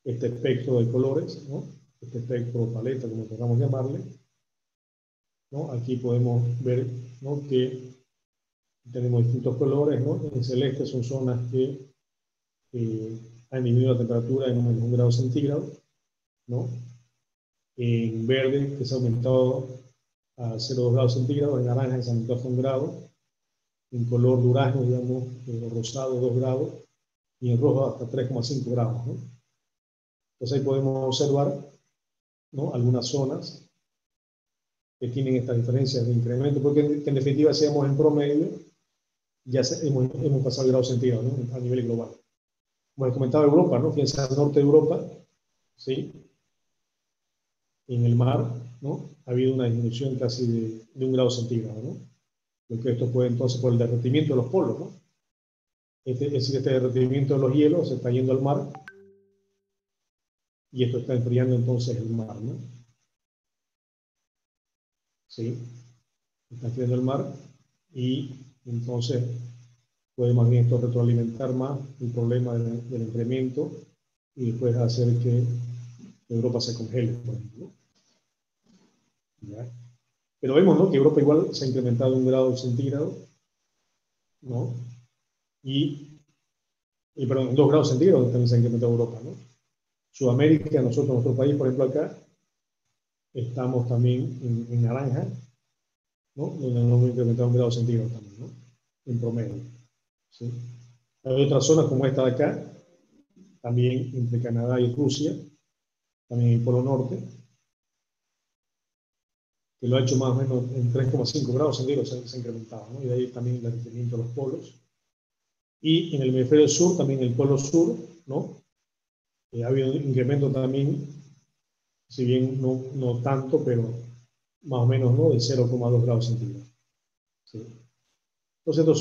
este espectro de colores, ¿no? Este espectro paleta, como queramos llamarle, ¿no? Aquí podemos ver, ¿no? Que tenemos distintos colores, ¿no? En celeste son zonas que han disminuido la temperatura en menos 1 grado centígrado, ¿no? En verde, que se ha aumentado a 0,2 grados centígrados, en naranja que se ha aumentado hasta 1 grado, en color durazno, digamos, rosado 2 grados, y en rojo hasta 3,5 grados, ¿no? Entonces ahí podemos observar, ¿no? Algunas zonas que tienen estas diferencias de incremento, porque en definitiva, si vemos en promedio, ya hemos pasado el grado centígrado, ¿no? A nivel global. Como les comentaba, Europa, ¿no? Fíjense al norte de Europa, ¿sí? En el mar, ¿no? Ha habido una disminución casi de 1 grado centígrado, ¿no? Lo que esto puede entonces por el derretimiento de los polos, ¿no? Es decir, este derretimiento de los hielos se está yendo al mar y esto está enfriando entonces el mar, ¿no? ¿Sí? Está enfriando el mar y entonces puede más bien esto retroalimentar más el problema del enfriamiento y después hacer que Europa se congele, por ejemplo. ¿Ya? Pero vemos, ¿no? Que Europa igual se ha incrementado 1 grado centígrado, ¿no? Perdón, en 2 grados centígrados también se ha incrementado Europa, ¿no? Sudamérica, nosotros, nuestro país, por ejemplo, acá, estamos también en naranja, ¿no? Donde nos hemos incrementado 1 grado centígrado también, ¿no? En promedio, ¿sí? Hay otras zonas como esta de acá, también entre Canadá y Rusia, también en el Polo Norte, que lo ha hecho más o menos en 3,5 grados centígrados se ha incrementado, ¿no? Y de ahí también el derretimiento de los polos. Y en el hemisferio sur, también en el Polo Sur, ¿no? Ha habido un incremento también, si bien no tanto, pero más o menos, ¿no? De 0,2 grados centígrados. ¿Sí? Entonces, estos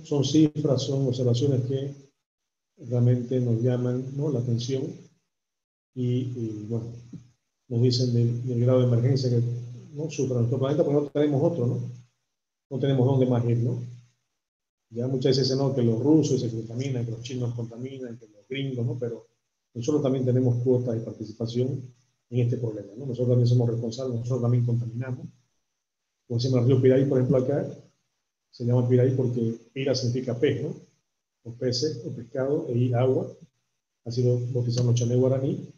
son cifras, son observaciones que realmente nos llaman, ¿no? La atención y bueno, nos dicen del grado de emergencia que, ¿no? Sufre nuestro planeta, porque no tenemos otro, ¿no? No tenemos dónde más ir, ¿no? Ya muchas veces dicen, no, que los rusos se contaminan, que los chinos contaminan, que los gringos, ¿no? Pero nosotros también tenemos cuotas de participación en este problema, ¿no? Nosotros también somos responsables, nosotros también contaminamos. Como se llama el río Piraí, por ejemplo, acá, se llama Piraí porque Pira significa pez, ¿no? O peces, o pescado, e agua. Ha sido bautizado en Chané guaraní,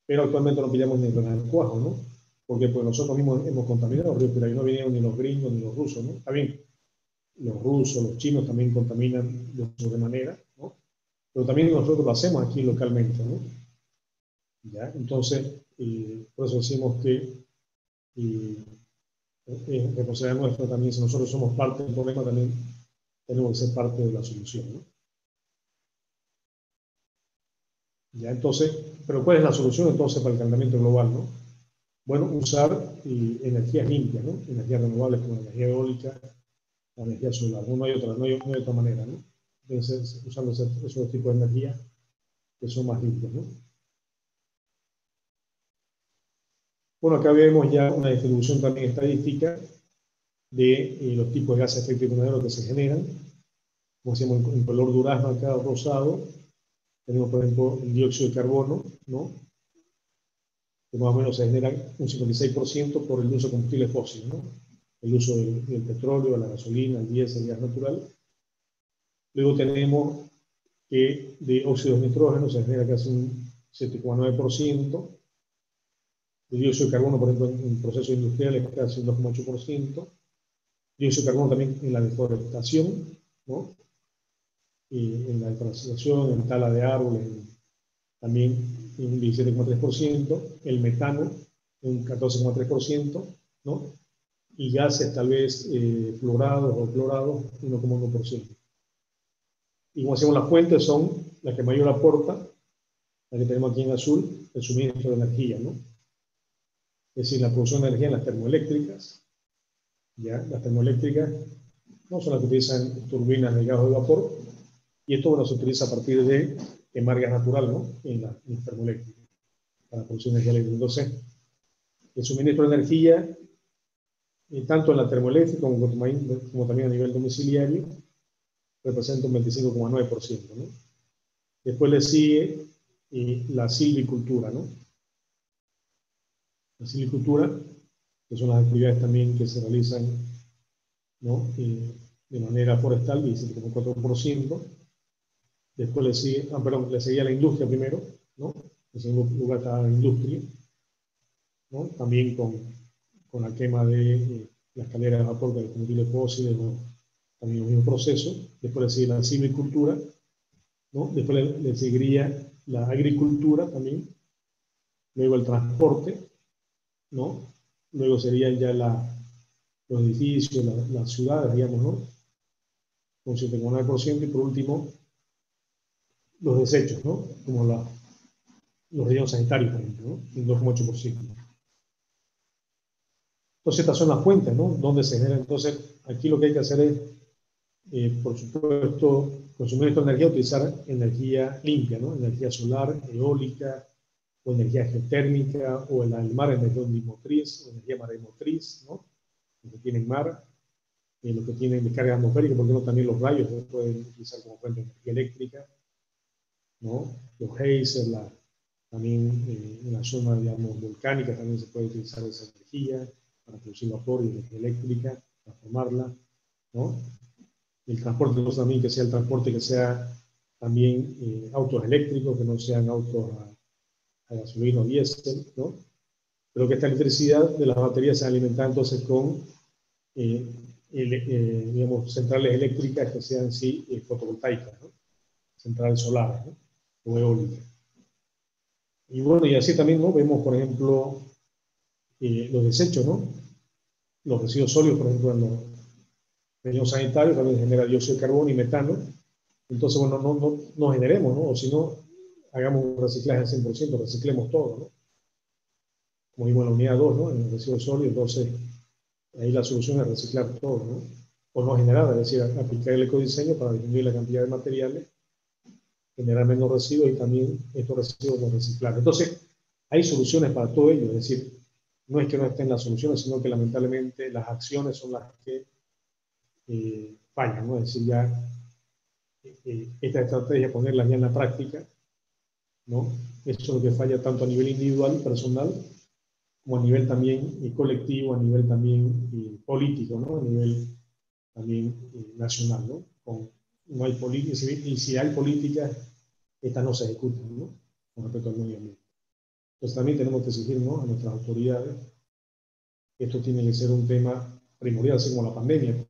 pero actualmente no pillamos ni el renacuajo, ¿no? Porque pues nosotros mismos hemos contaminado el río Piraí, no vinieron ni los gringos ni los rusos, ¿no? Está bien, los rusos, los chinos también contaminan de sobremanera, ¿no? Pero también nosotros lo hacemos aquí localmente, ¿no? ¿Ya? Entonces, por eso decimos que responsabilidad nuestra también, si nosotros somos parte del problema, también tenemos que ser parte de la solución, ¿no? Ya, entonces, pero ¿cuál es la solución entonces para el calentamiento global, no? Bueno, usar energías limpias, ¿no? Energías renovables como la energía eólica, la energía solar. No hay otra manera, ¿no? Entonces, usando esos tipos de energía que son más limpios, ¿no? Bueno, acá vemos ya una distribución también estadística de los tipos de gases de efecto invernadero que se generan. Como decíamos, en color durazno acá, rosado, tenemos, por ejemplo, el dióxido de carbono, ¿no? Que más o menos se generan un 56% por el uso de combustibles fósiles, ¿no? El uso del petróleo, la gasolina, el diésel, el gas natural. Luego tenemos que de óxidos de nitrógeno se genera casi un 7,9%. El dióxido de carbono, por ejemplo, en procesos industriales, casi un 2,8%. Dióxido de carbono también en la deforestación, ¿no? En la deforestación, en tala de árboles, también un 17,3%, el metano un 14,3%, ¿no? Y gases tal vez fluorados o clorados 1,1%. Y como decimos, las fuentes son las que mayor aporta, la que tenemos aquí en azul, el suministro de energía, ¿no? Es decir, la producción de energía en las termoeléctricas, ¿ya? Las termoeléctricas no son las que utilizan turbinas de gas o de vapor, y esto, bueno, se utiliza a partir de quemar gas natural, ¿no? En las termoeléctricas, para producir energía eléctrica. Entonces, el suministro de energía, tanto en la termoeléctrica como también a nivel domiciliario, representa un 25,9%, ¿no? Después le sigue la silvicultura, ¿no? La silvicultura, que son las actividades también que se realizan, ¿no? De manera forestal, 17,4%. Después le sigue, le seguía la industria primero, ¿no? En segundo lugar está la industria, ¿no? También con la quema de las calderas de vapor de combustibles fósiles, ¿no? También el mismo proceso. Después le sigue la silvicultura, ¿no? Después le seguiría la agricultura también, luego el transporte, ¿no? Luego serían ya los edificios, las ciudades, digamos, ¿no? Con 7,9%, y por último, los desechos, ¿no? Como los rellenos sanitarios, por ejemplo, ¿no? Un 2,8%. Entonces, estas son las fuentes, ¿no? Donde se genera. Entonces, aquí lo que hay que hacer es, por supuesto, consumir esta energía, utilizar energía limpia, ¿no? Energía solar, eólica, o energía geotérmica, o el mar, energía ondimotriz, o energía maremotriz, ¿no? Los que tienen mar, los que tienen descarga atmosférica, porque no también los rayos se pueden utilizar como fuente de energía eléctrica, ¿no? Los geysers, también en la zona, digamos, volcánica también se puede utilizar esa energía para producir vapor y energía eléctrica, transformarla, ¿no? El transporte, entonces, también que sea el transporte que sea también autos eléctricos, que no sean autos a gasolina o diésel, ¿no? Pero que esta electricidad de las baterías sea alimentada entonces con, digamos, centrales eléctricas que sean, sí, fotovoltaicas, ¿no? Centrales solares, ¿no? O eólicas. Y bueno, y así también, ¿no? Vemos, por ejemplo, los desechos, ¿no? Los residuos sólidos, por ejemplo, en los rellenos sanitarios también genera dióxido de carbono y metano. Entonces, bueno, no generemos, ¿no? O si no, hagamos un reciclaje al 100%, reciclemos todo, ¿no? Como vimos en la unidad 2, ¿no? En el residuo sólido, entonces, ahí la solución es reciclar todo, ¿no? O no generar, es decir, aplicar el ecodiseño para disminuir la cantidad de materiales, generar menos residuos y también estos residuos no reciclar. Entonces, hay soluciones para todo ello, es decir, no es que no estén las soluciones, sino que lamentablemente las acciones son las que fallan, ¿no? Es decir, ya esta estrategia, ponerlas ya en la práctica, ¿no? Eso es lo que falla tanto a nivel individual, personal, como a nivel también colectivo, a nivel también político, ¿no? A nivel también nacional, ¿no? No hay políticas, y si hay políticas, estas no se ejecutan, ¿no? Con respecto al medio ambiente. Entonces también tenemos que exigir, ¿no? A nuestras autoridades que esto tiene que ser un tema primordial, así como la pandemia.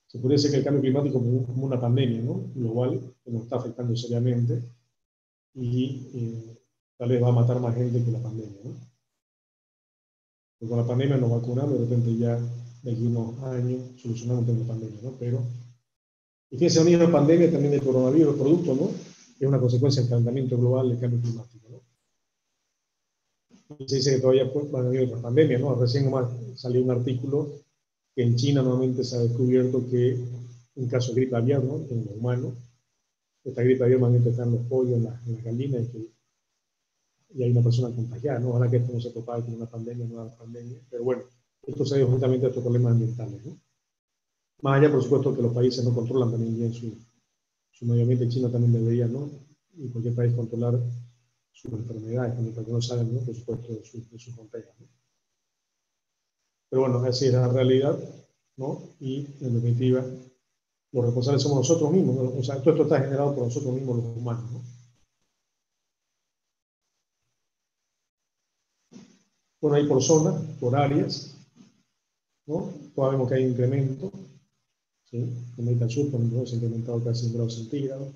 Se podría decir que el cambio climático es como una pandemia, ¿no? Global, que nos está afectando seriamente y tal vez va a matar más gente que la pandemia, ¿no? Porque con la pandemia nos vacunamos y de repente ya de aquí unos años solucionamos el tema de la pandemia, ¿no? Pero Y fíjense, la misma pandemia también del coronavirus, producto, ¿no? Es una consecuencia del calentamiento global, del cambio climático, ¿no? Y se dice que todavía van a haber otra pandemia, ¿no? Recién nomás salió un artículo que en China nuevamente se ha descubierto que un caso de gripe aviar, ¿no? En los humanos, esta gripe aviar normalmente está en los pollos, en las gallinas, y hay una persona contagiada, ¿no? Ojalá que esto no se propague como una pandemia, no una pandemia, pero bueno, esto se debe justamente a estos problemas ambientales, ¿no? Más allá, por supuesto, que los países no controlan también bien su medio ambiente. China también debería, ¿no? Y cualquier país controlar sus enfermedades, también para que no salgan, ¿no? Por supuesto, de sus fronteras, ¿no? Pero bueno, así es la realidad, ¿no? Y en definitiva, los responsables somos nosotros mismos, ¿no? O sea, todo esto está generado por nosotros mismos, los humanos, ¿no? Bueno, hay por zonas, por áreas, ¿no? Todavía vemos que hay incremento, ¿sí? En América del Sur, por ejemplo, se ha incrementado casi 1 grado centígrado.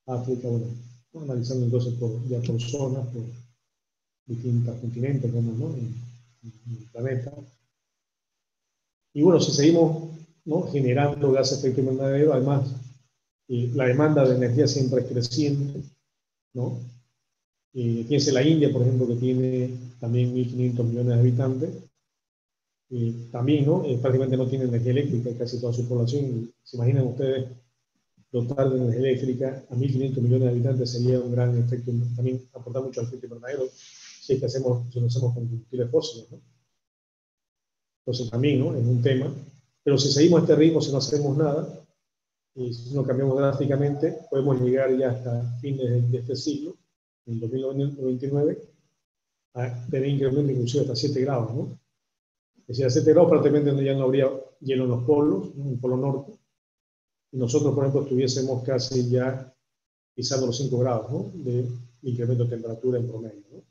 África, bueno, analizando entonces ya por zonas, por distintos continentes, digamos, ¿no? En el planeta. Y bueno, si seguimos, ¿no? Generando gases de efecto invernadero, además, la demanda de energía siempre es creciente, ¿no? Fíjense la India, por ejemplo, que tiene también 1.500 millones de habitantes, también, ¿no? Prácticamente no tiene energía eléctrica en casi toda su población. ¿Se imaginan ustedes dotar de energía eléctrica a 1.500 millones de habitantes? Sería un gran efecto, también aportar mucho al efecto invernadero, si lo hacemos con combustibles fósiles, ¿no? Entonces también, ¿no? Es un tema. Pero si seguimos este ritmo, si no hacemos nada, y si no cambiamos drásticamente, podemos llegar ya hasta fines de este siglo, en 2029, a tener incremento inclusive hasta 7 grados, ¿no? Es decir, a 7 grados prácticamente ya no habría hielo en los polos, ¿no? En el polo norte, y nosotros, por ejemplo, estuviésemos casi ya pisando los 5 grados, ¿no? De incremento de temperatura en promedio, ¿no?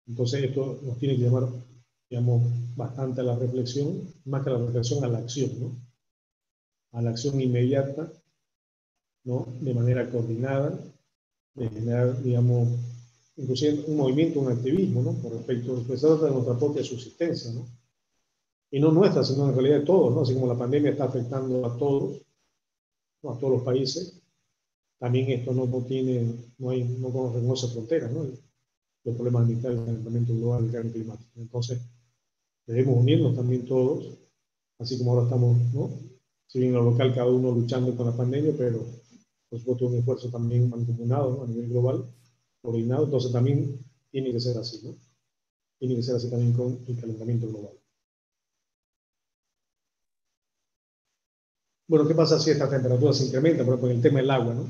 Entonces esto nos tiene que llamar, digamos, bastante a la reflexión, más que a la reflexión, a la acción, ¿no? A la acción inmediata, ¿no? De manera coordinada, de generar, digamos, inclusive un movimiento, un activismo, ¿no? Por respecto de nuestra propia subsistencia, ¿no? Y no nuestra, sino en realidad de todos, ¿no? Así como la pandemia está afectando a todos, ¿no? A todos los países, también esto no reconoce fronteras, ¿no? Los problemas ambientales, el calentamiento global, el cambio climático. Entonces, debemos unirnos también todos, así como ahora estamos, ¿no? Si bien en lo local cada uno luchando con la pandemia, pero por supuesto un esfuerzo también mancomunado, ¿no? A nivel global, coordinado, entonces también tiene que ser así, ¿no? Tiene que ser así también con el calentamiento global. Bueno, ¿qué pasa si esta temperatura se incrementa? Por ejemplo, en el tema del agua, ¿no?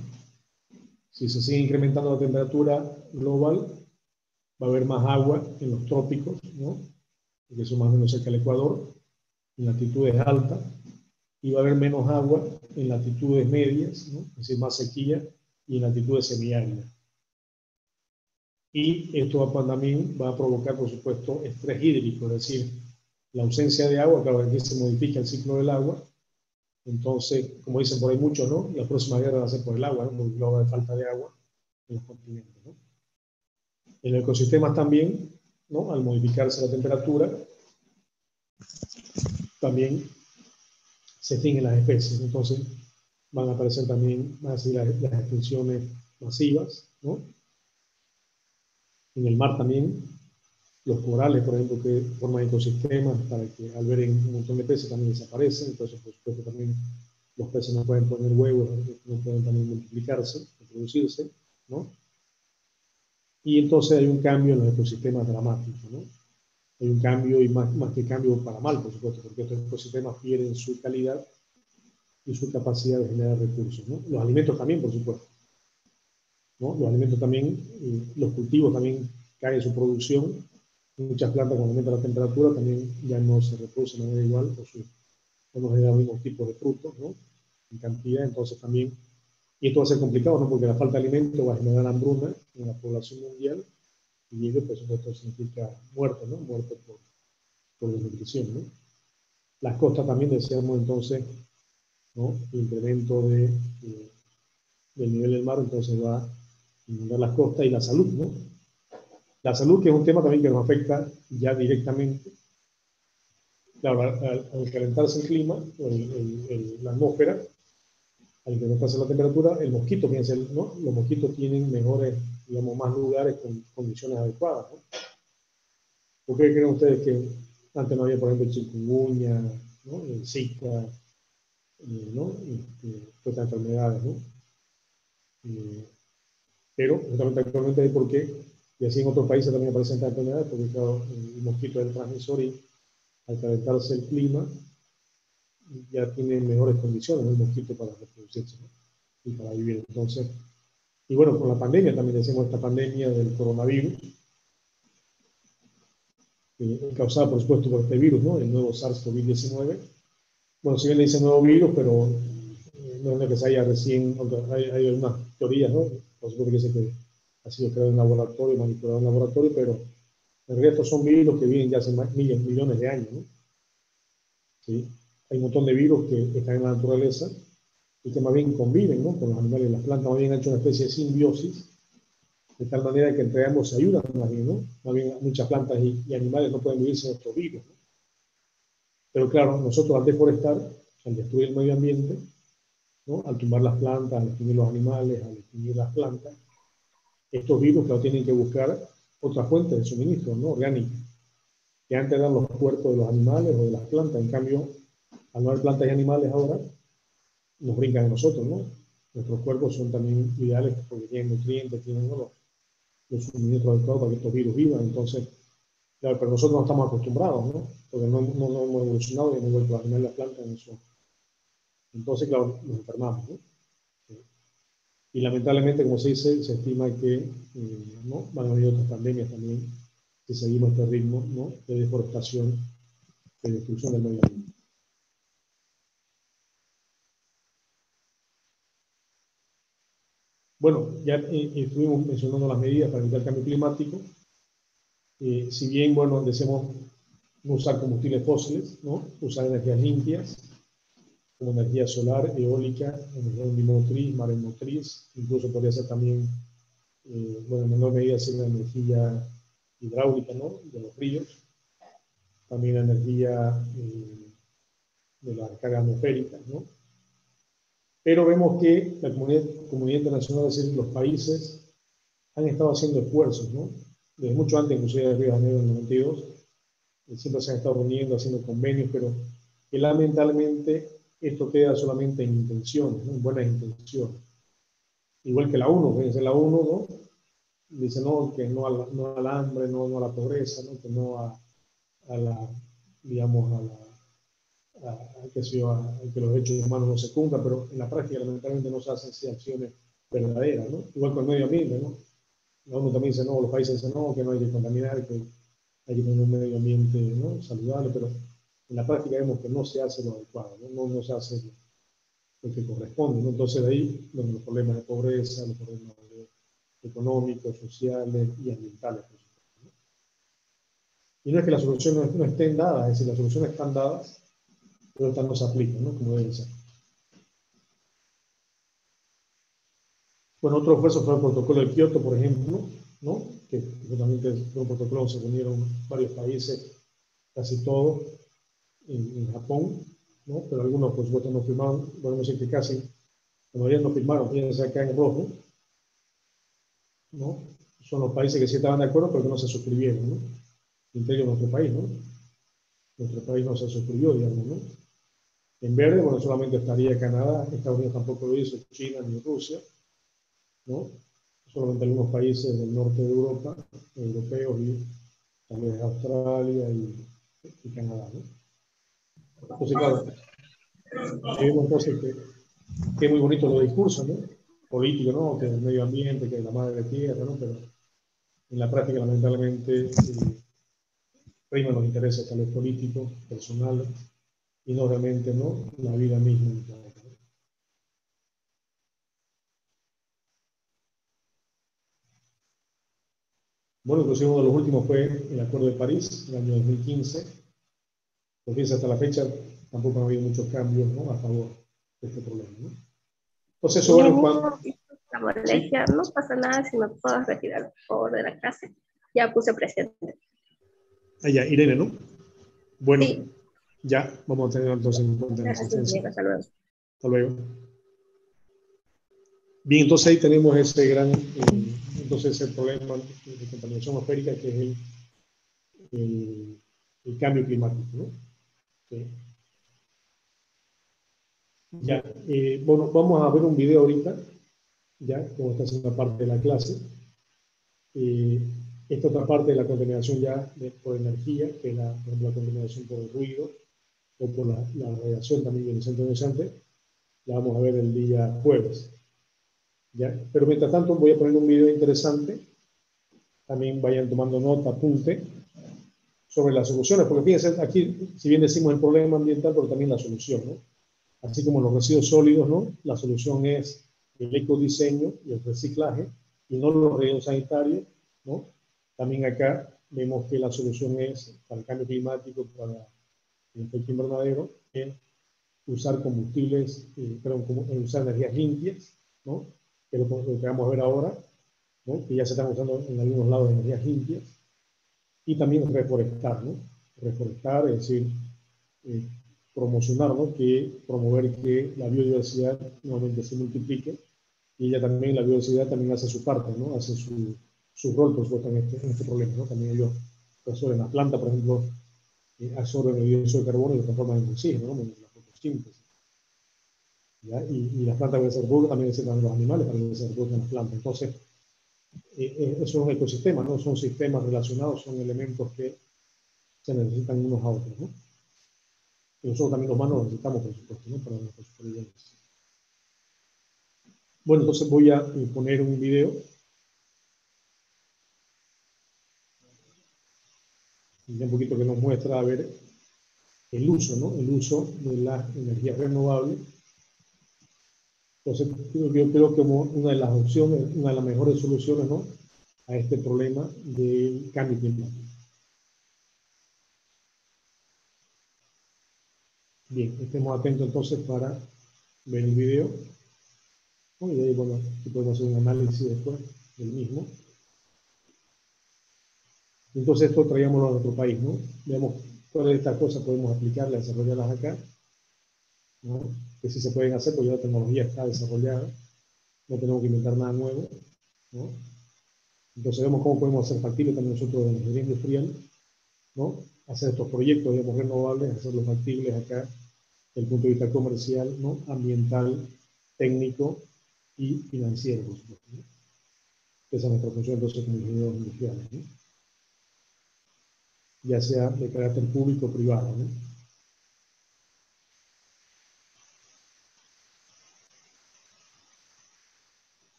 Si se sigue incrementando la temperatura global, va a haber más agua en los trópicos, ¿no? Porque eso más o menos cerca del Ecuador, en latitudes altas, y va a haber menos agua en latitudes medias, ¿no? Es decir, más sequía, y en latitudes semiáridas. Y esto también va a provocar, por supuesto, estrés hídrico, es decir, la ausencia de agua, claro, aquí se modifica el ciclo del agua. Entonces, como dicen por ahí muchos, ¿no? La próxima guerra va a ser por el agua, ¿no? Porque va a haber falta de agua en los continentes, ¿no? En los ecosistemas también, ¿no? Al modificarse la temperatura, también se extinguen las especies. Entonces, van a aparecer también, van a seguir las extinciones masivas, ¿no? En el mar también, los corales, por ejemplo, que forman ecosistemas para que alberguen un montón de peces también desaparecen. Entonces, por supuesto, también los peces no pueden poner huevos, no pueden también multiplicarse, reproducirse, ¿no? Y entonces hay un cambio en los ecosistemas dramático, ¿no? Hay un cambio, y más que cambio para mal, por supuesto, porque estos ecosistemas pierden su calidad y su capacidad de generar recursos, ¿no? Los alimentos también, por supuesto, ¿no? Los alimentos también, los cultivos también cae su producción. Muchas plantas, cuando aumenta la temperatura, también ya no se reproducen de manera igual, o no generan los mismos tipos de frutos, ¿no? En cantidad, entonces también, y esto va a ser complicado, ¿no? Porque la falta de alimento va a generar hambruna en la población mundial, y ello, por supuesto, significa muerte, ¿no? Muerte por desnutrición, ¿no? Las costas también, decíamos entonces, ¿no? El incremento del nivel del mar, entonces va a inundar las costas, y la salud, ¿no? La salud, que es un tema también que nos afecta ya directamente. Claro, al calentarse el clima, la atmósfera, al incrementarse la temperatura, el mosquito, fíjense, ¿no? Los mosquitos tienen mejores, digamos, más lugares con condiciones adecuadas, ¿no? ¿Por qué creen ustedes que antes no había, por ejemplo, chikungunya, ¿no? El Zika, ¿no? Todas estas enfermedades, ¿no? Pero justamente actualmente hay por qué, y así en otros países también aparecen estas enfermedades, porque claro, el mosquito es el transmisor y al calentarse el clima ya tiene mejores condiciones, ¿no? El mosquito para reproducirse, ¿no? Y para vivir. Entonces, y bueno, con la pandemia también decimos esta pandemia del coronavirus, causada por supuesto por este virus, ¿no? El nuevo SARS-CoV-19. Bueno, si bien le dicen nuevo virus, pero no es que se haya recién, hay algunas teorías, ¿no? Por supuesto que dice que ha sido creado en laboratorio, manipulado en laboratorio, pero en realidad estos son virus que viven ya hace millones de años, ¿no? ¿Sí? Hay un montón de virus que están en la naturaleza y que más bien conviven, ¿no? Con los animales y las plantas, más bien han hecho una especie de simbiosis, de tal manera que entre ambos se ayudan más bien, ¿no? Más bien muchas plantas y animales no pueden vivir sin estos virus, ¿no? Pero claro, nosotros al deforestar, al destruir el medio ambiente, ¿no? Al tumbar las plantas, al extinguir los animales, al extinguir las plantas, estos virus, claro, tienen que buscar otra fuente de suministro, ¿no? Orgánica, que antes eran los cuerpos de los animales o de las plantas. En cambio, al no haber plantas y animales ahora, nos brincan a nosotros, ¿no? Nuestros cuerpos son también ideales porque tienen nutrientes, tienen, ¿no? los suministros adecuados para que estos virus vivan. Entonces, claro, pero nosotros no estamos acostumbrados, ¿no? Porque no hemos evolucionado y hemos vuelto los animales y las plantas en eso. Entonces, claro, nos enfermamos, ¿no? Y lamentablemente, como se dice, se estima que ¿no? van a venir otras pandemias también si seguimos este ritmo, ¿no? De deforestación, de destrucción del medio ambiente. Bueno, ya estuvimos mencionando las medidas para evitar el cambio climático. Si bien, bueno, deseamos no usar combustibles fósiles, ¿no? Usar energías limpias, como energía solar, eólica, energía bimotriz, maremotriz, incluso podría ser también, bueno, en menor medida ser la energía hidráulica, ¿no? De los ríos, también la energía de la carga atmosférica, ¿no? Pero vemos que la comunidad internacional, es decir, los países, han estado haciendo esfuerzos, ¿no? Desde mucho antes, inclusive de Río de Janeiro en el 92, siempre se han estado reuniendo, haciendo convenios, pero que lamentablemente esto queda solamente en intenciones, ¿no? En buenas intenciones. Igual que la ONU, fíjense, la ONU, ¿no? Dice no, que no al hambre, no a la pobreza, ¿no? Que no a la, digamos, que los derechos humanos no se cumplan, pero en la práctica lamentablemente no se hacen así acciones verdaderas, ¿no? Igual con el medio ambiente, ¿no? La ONU también dice no, los países dicen no, que no hay que contaminar, que hay que tener un medio ambiente, ¿no? Saludable, pero en la práctica vemos que no se hace lo adecuado, no se hace lo que corresponde, ¿no? Entonces de ahí donde los problemas de pobreza, los problemas económicos, sociales y ambientales. ¿No? Y no es que las soluciones no estén dadas, es decir, las soluciones están dadas, pero estas no se aplican, ¿no? Como deben ser. Bueno, otro esfuerzo fue el protocolo de Kioto, por ejemplo, ¿no? Que justamente fue un protocolo donde se reunieron varios países, casi todos, en Japón, ¿no? Pero algunos, por supuesto, no firmaron, podemos decir que casi, la mayoría no firmaron, fíjense acá en rojo, ¿no? Son los países que sí estaban de acuerdo, pero que no se suscribieron, ¿no? Entre ellos nuestro país, ¿no? Nuestro país no se suscribió, digamos, ¿no? En verde, bueno, solamente estaría Canadá, Estados Unidos tampoco lo hizo, China ni Rusia, ¿no? Solamente algunos países del norte de Europa, europeos y también Australia y Canadá, ¿no? Entonces, claro, vemos entonces que es muy bonito los discursos, ¿no? Políticos, ¿no? Que el medio ambiente, que la madre tierra, ¿no? Pero en la práctica, lamentablemente, priman los intereses tal vez políticos, personales, y no realmente, ¿no? La vida misma. Bueno, inclusive uno de los últimos fue el Acuerdo de París, en el año 2015, porque hasta la fecha tampoco ha habido muchos cambios, ¿no? A favor de este problema, ¿no? Entonces, eso, bueno, cuando... La molestia, ¿sí? No pasa nada si me puedo retirar por favor de la clase. Ya puse presente. Ya, Irene, ¿no? Bueno, sí. Ya, vamos a tener entonces en cuenta en la asistencia. Hasta luego. Hasta luego. Bien, entonces ahí tenemos ese gran, entonces el problema de contaminación atmosférica, que es el cambio climático, ¿no? Sí. Ya, bueno, vamos a ver un video ahorita, ya, como está haciendo parte de la clase. Esta otra parte de la contaminación ya por energía, que es por ejemplo, la contaminación por el ruido, o por la radiación también del centro docente, la vamos a ver el día jueves. ¿Ya? Pero mientras tanto voy a poner un video interesante, también vayan tomando nota, apunte, sobre las soluciones, porque fíjense, aquí, si bien decimos el problema ambiental, pero también la solución, ¿no? Así como los residuos sólidos, ¿no? La solución es el ecodiseño y el reciclaje, y no los residuos sanitarios, ¿no? También acá vemos que la solución es, para el cambio climático, para el efecto invernadero, es usar combustibles, usar energías limpias, ¿no? Que es lo que vamos a ver ahora, ¿no? Que ya se están usando en algunos lados energías limpias, y también reforestar, ¿no? Reforestar, es decir, promocionar, ¿no? Promover que la biodiversidad nuevamente se multiplique, y ella también, la biodiversidad también hace su parte, ¿no? Hace su rol, por supuesto, en este problema, ¿no? También ellos absorben la planta, por ejemplo, absorben el dióxido de carbono y lo transforman en oxígeno, ¿no? En la fotosíntesis. ¿Ya? Y las plantas deben ser ricas, también necesitan los animales para que se reproduzcan las plantas. Entonces, eso es un ecosistema, ¿no? Son sistemas relacionados, son elementos que se necesitan unos a otros, ¿no? Y nosotros también los humanos los necesitamos, por supuesto, ¿no? Para nuestra supervivencia. Bueno, entonces voy a poner un video. Un poquito que nos muestra, a ver, el uso, ¿no? El uso de las energías renovables. Entonces, yo creo que como una de las opciones, una de las mejores soluciones, ¿no? A este problema del cambio climático. Bien, estemos atentos entonces para ver el video. Y de ahí, bueno, aquí podemos hacer un análisis después del mismo. Entonces esto traíamoslo a nuestro país, ¿no? Veamos cuáles de estas cosas podemos aplicarlas, desarrollarlas acá, ¿no? Que sí se pueden hacer porque ya la tecnología está desarrollada, no tenemos que inventar nada nuevo, ¿no? Entonces vemos cómo podemos hacer factible también nosotros de la ingeniería industrial, ¿no? Hacer estos proyectos, digamos, renovables, hacerlos factibles acá, desde el punto de vista comercial, ¿no? Ambiental, técnico y financiero, por supuesto, ¿no? Esa es nuestra función entonces como ingenieros industriales, ¿no? Ya sea de carácter público o privado, ¿no?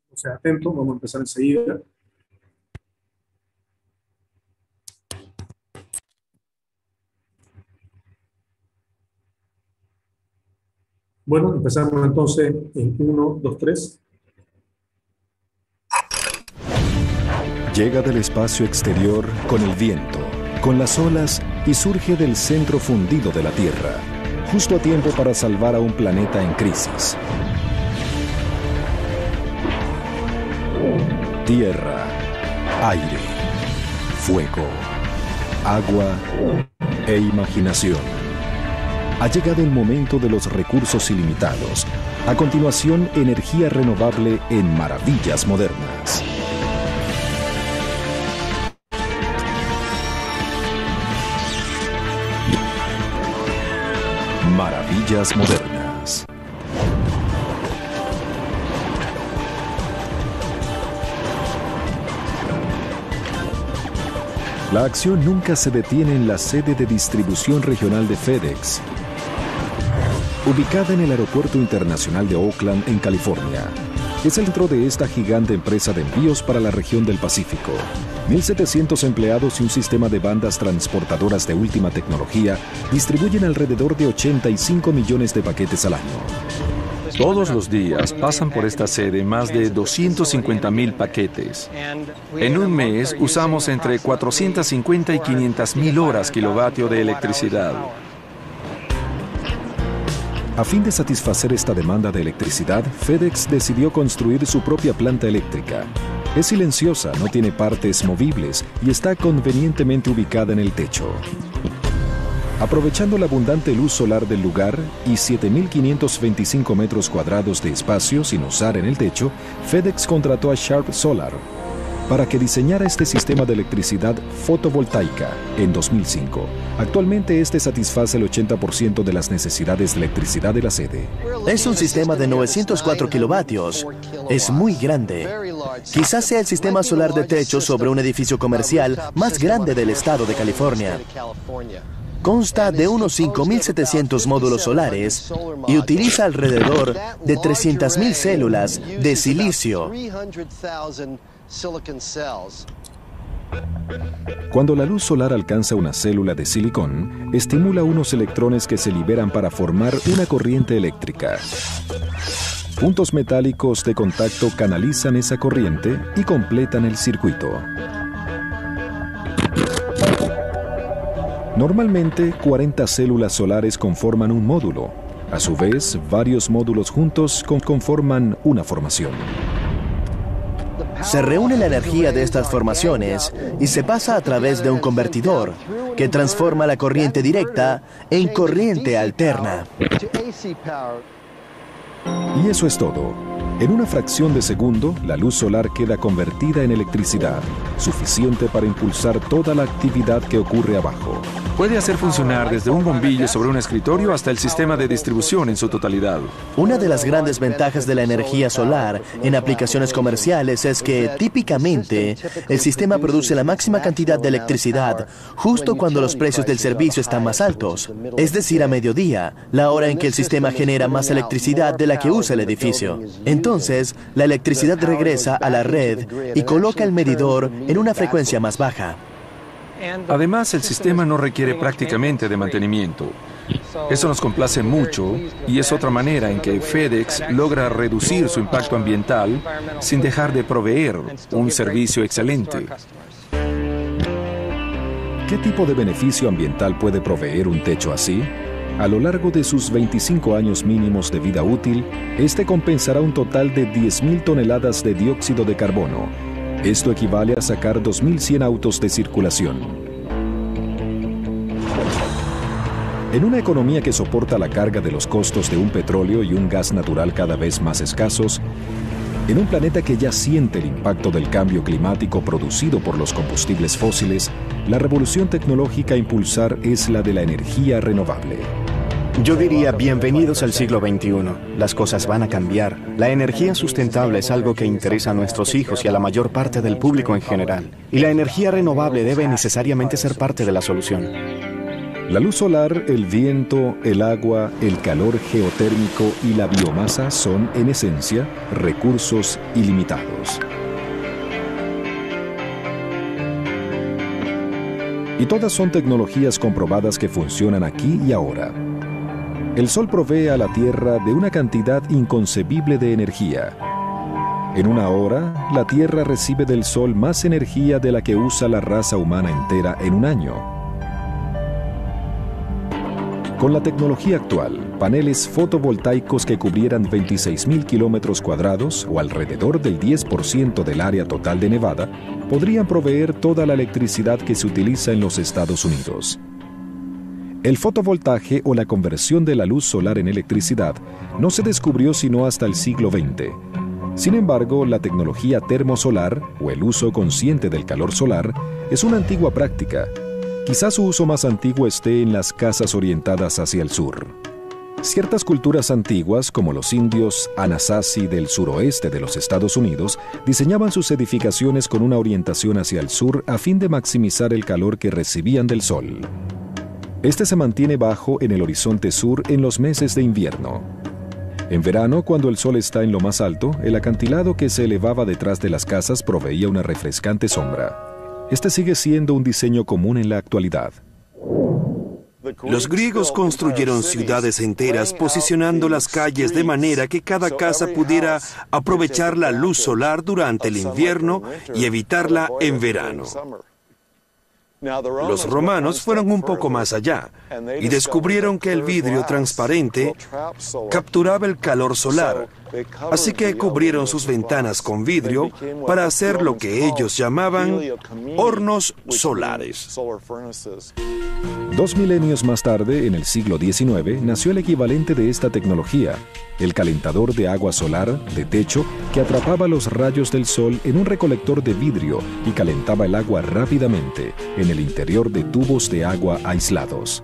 O sea, atento, vamos a empezar enseguida. Bueno, empezamos entonces en 1, 2, 3. Llega del espacio exterior con el viento, con las olas y surge del centro fundido de la Tierra, justo a tiempo para salvar a un planeta en crisis. Tierra, aire, fuego, agua e imaginación. Ha llegado el momento de los recursos ilimitados. A continuación, energía renovable en Maravillas Modernas. Maravillas Modernas. La acción nunca se detiene en la sede de distribución regional de FedEx, ubicada en el Aeropuerto Internacional de Oakland, en California. Es el centro de esta gigante empresa de envíos para la región del Pacífico. 1.700 empleados y un sistema de bandas transportadoras de última tecnología distribuyen alrededor de 85 millones de paquetes al año. Todos los días pasan por esta sede más de 250,000 paquetes. En un mes usamos entre 450 y 500,000 horas kilovatio de electricidad. A fin de satisfacer esta demanda de electricidad, FedEx decidió construir su propia planta eléctrica. Es silenciosa, no tiene partes movibles y está convenientemente ubicada en el techo. Aprovechando la abundante luz solar del lugar y 7.525 metros cuadrados de espacio sin usar en el techo, FedEx contrató a Sharp Solar para que diseñara este sistema de electricidad fotovoltaica en 2005. Actualmente este satisface el 80% de las necesidades de electricidad de la sede. Es un sistema de 904 kilovatios. Es muy grande. Quizás sea el sistema solar de techo sobre un edificio comercial más grande del estado de California. Consta de unos 5.700 módulos solares y utiliza alrededor de 300,000 células de silicio. Cuando la luz solar alcanza una célula de silicón, estimula unos electrones que se liberan para formar una corriente eléctrica. Puntos metálicos de contacto canalizan esa corriente y completan el circuito. Normalmente, 40 células solares conforman un módulo. A su vez, varios módulos juntos conforman una formación. Se reúne la energía de estas formaciones y se pasa a través de un convertidor que transforma la corriente directa en corriente alterna. Y eso es todo. En una fracción de segundo, la luz solar queda convertida en electricidad, suficiente para impulsar toda la actividad que ocurre abajo. Puede hacer funcionar desde un bombillo sobre un escritorio hasta el sistema de distribución en su totalidad. Una de las grandes ventajas de la energía solar en aplicaciones comerciales es que, típicamente, el sistema produce la máxima cantidad de electricidad justo cuando los precios del servicio están más altos, es decir, a mediodía, la hora en que el sistema genera más electricidad de la que usa el edificio. Entonces, la electricidad regresa a la red y coloca el medidor en una frecuencia más baja. Además, el sistema no requiere prácticamente de mantenimiento. Eso nos complace mucho y es otra manera en que FedEx logra reducir su impacto ambiental sin dejar de proveer un servicio excelente. ¿Qué tipo de beneficio ambiental puede proveer un techo así? A lo largo de sus 25 años mínimos de vida útil, este compensará un total de 10,000 toneladas de dióxido de carbono. Esto equivale a sacar 2.100 autos de circulación. En una economía que soporta la carga de los costos de un petróleo y un gas natural cada vez más escasos, en un planeta que ya siente el impacto del cambio climático producido por los combustibles fósiles, la revolución tecnológica a impulsar es la de la energía renovable. Yo diría, bienvenidos al siglo XXI. Las cosas van a cambiar. La energía sustentable es algo que interesa a nuestros hijos y a la mayor parte del público en general. Y la energía renovable debe necesariamente ser parte de la solución. La luz solar, el viento, el agua, el calor geotérmico y la biomasa son, en esencia, recursos ilimitados. Y todas son tecnologías comprobadas que funcionan aquí y ahora. El Sol provee a la Tierra de una cantidad inconcebible de energía. En una hora, la Tierra recibe del Sol más energía de la que usa la raza humana entera en un año. Con la tecnología actual, paneles fotovoltaicos que cubrieran 26,000 kilómetros cuadrados o alrededor del 10% del área total de Nevada, podrían proveer toda la electricidad que se utiliza en los Estados Unidos. El fotovoltaje o la conversión de la luz solar en electricidad no se descubrió sino hasta el siglo XX. Sin embargo, la tecnología termosolar o el uso consciente del calor solar es una antigua práctica. Quizás su uso más antiguo esté en las casas orientadas hacia el sur. Ciertas culturas antiguas, como los indios Anasazi del suroeste de los Estados Unidos, diseñaban sus edificaciones con una orientación hacia el sur a fin de maximizar el calor que recibían del sol. Este se mantiene bajo en el horizonte sur en los meses de invierno. En verano, cuando el sol está en lo más alto, el acantilado que se elevaba detrás de las casas proveía una refrescante sombra. Este sigue siendo un diseño común en la actualidad. Los griegos construyeron ciudades enteras posicionando las calles de manera que cada casa pudiera aprovechar la luz solar durante el invierno y evitarla en verano. Los romanos fueron un poco más allá y descubrieron que el vidrio transparente capturaba el calor solar, así que cubrieron sus ventanas con vidrio para hacer lo que ellos llamaban hornos solares. 2 milenios más tarde, en el siglo XIX, nació el equivalente de esta tecnología, el calentador de agua solar de techo que atrapaba los rayos del sol en un recolector de vidrio y calentaba el agua rápidamente en el interior de tubos de agua aislados.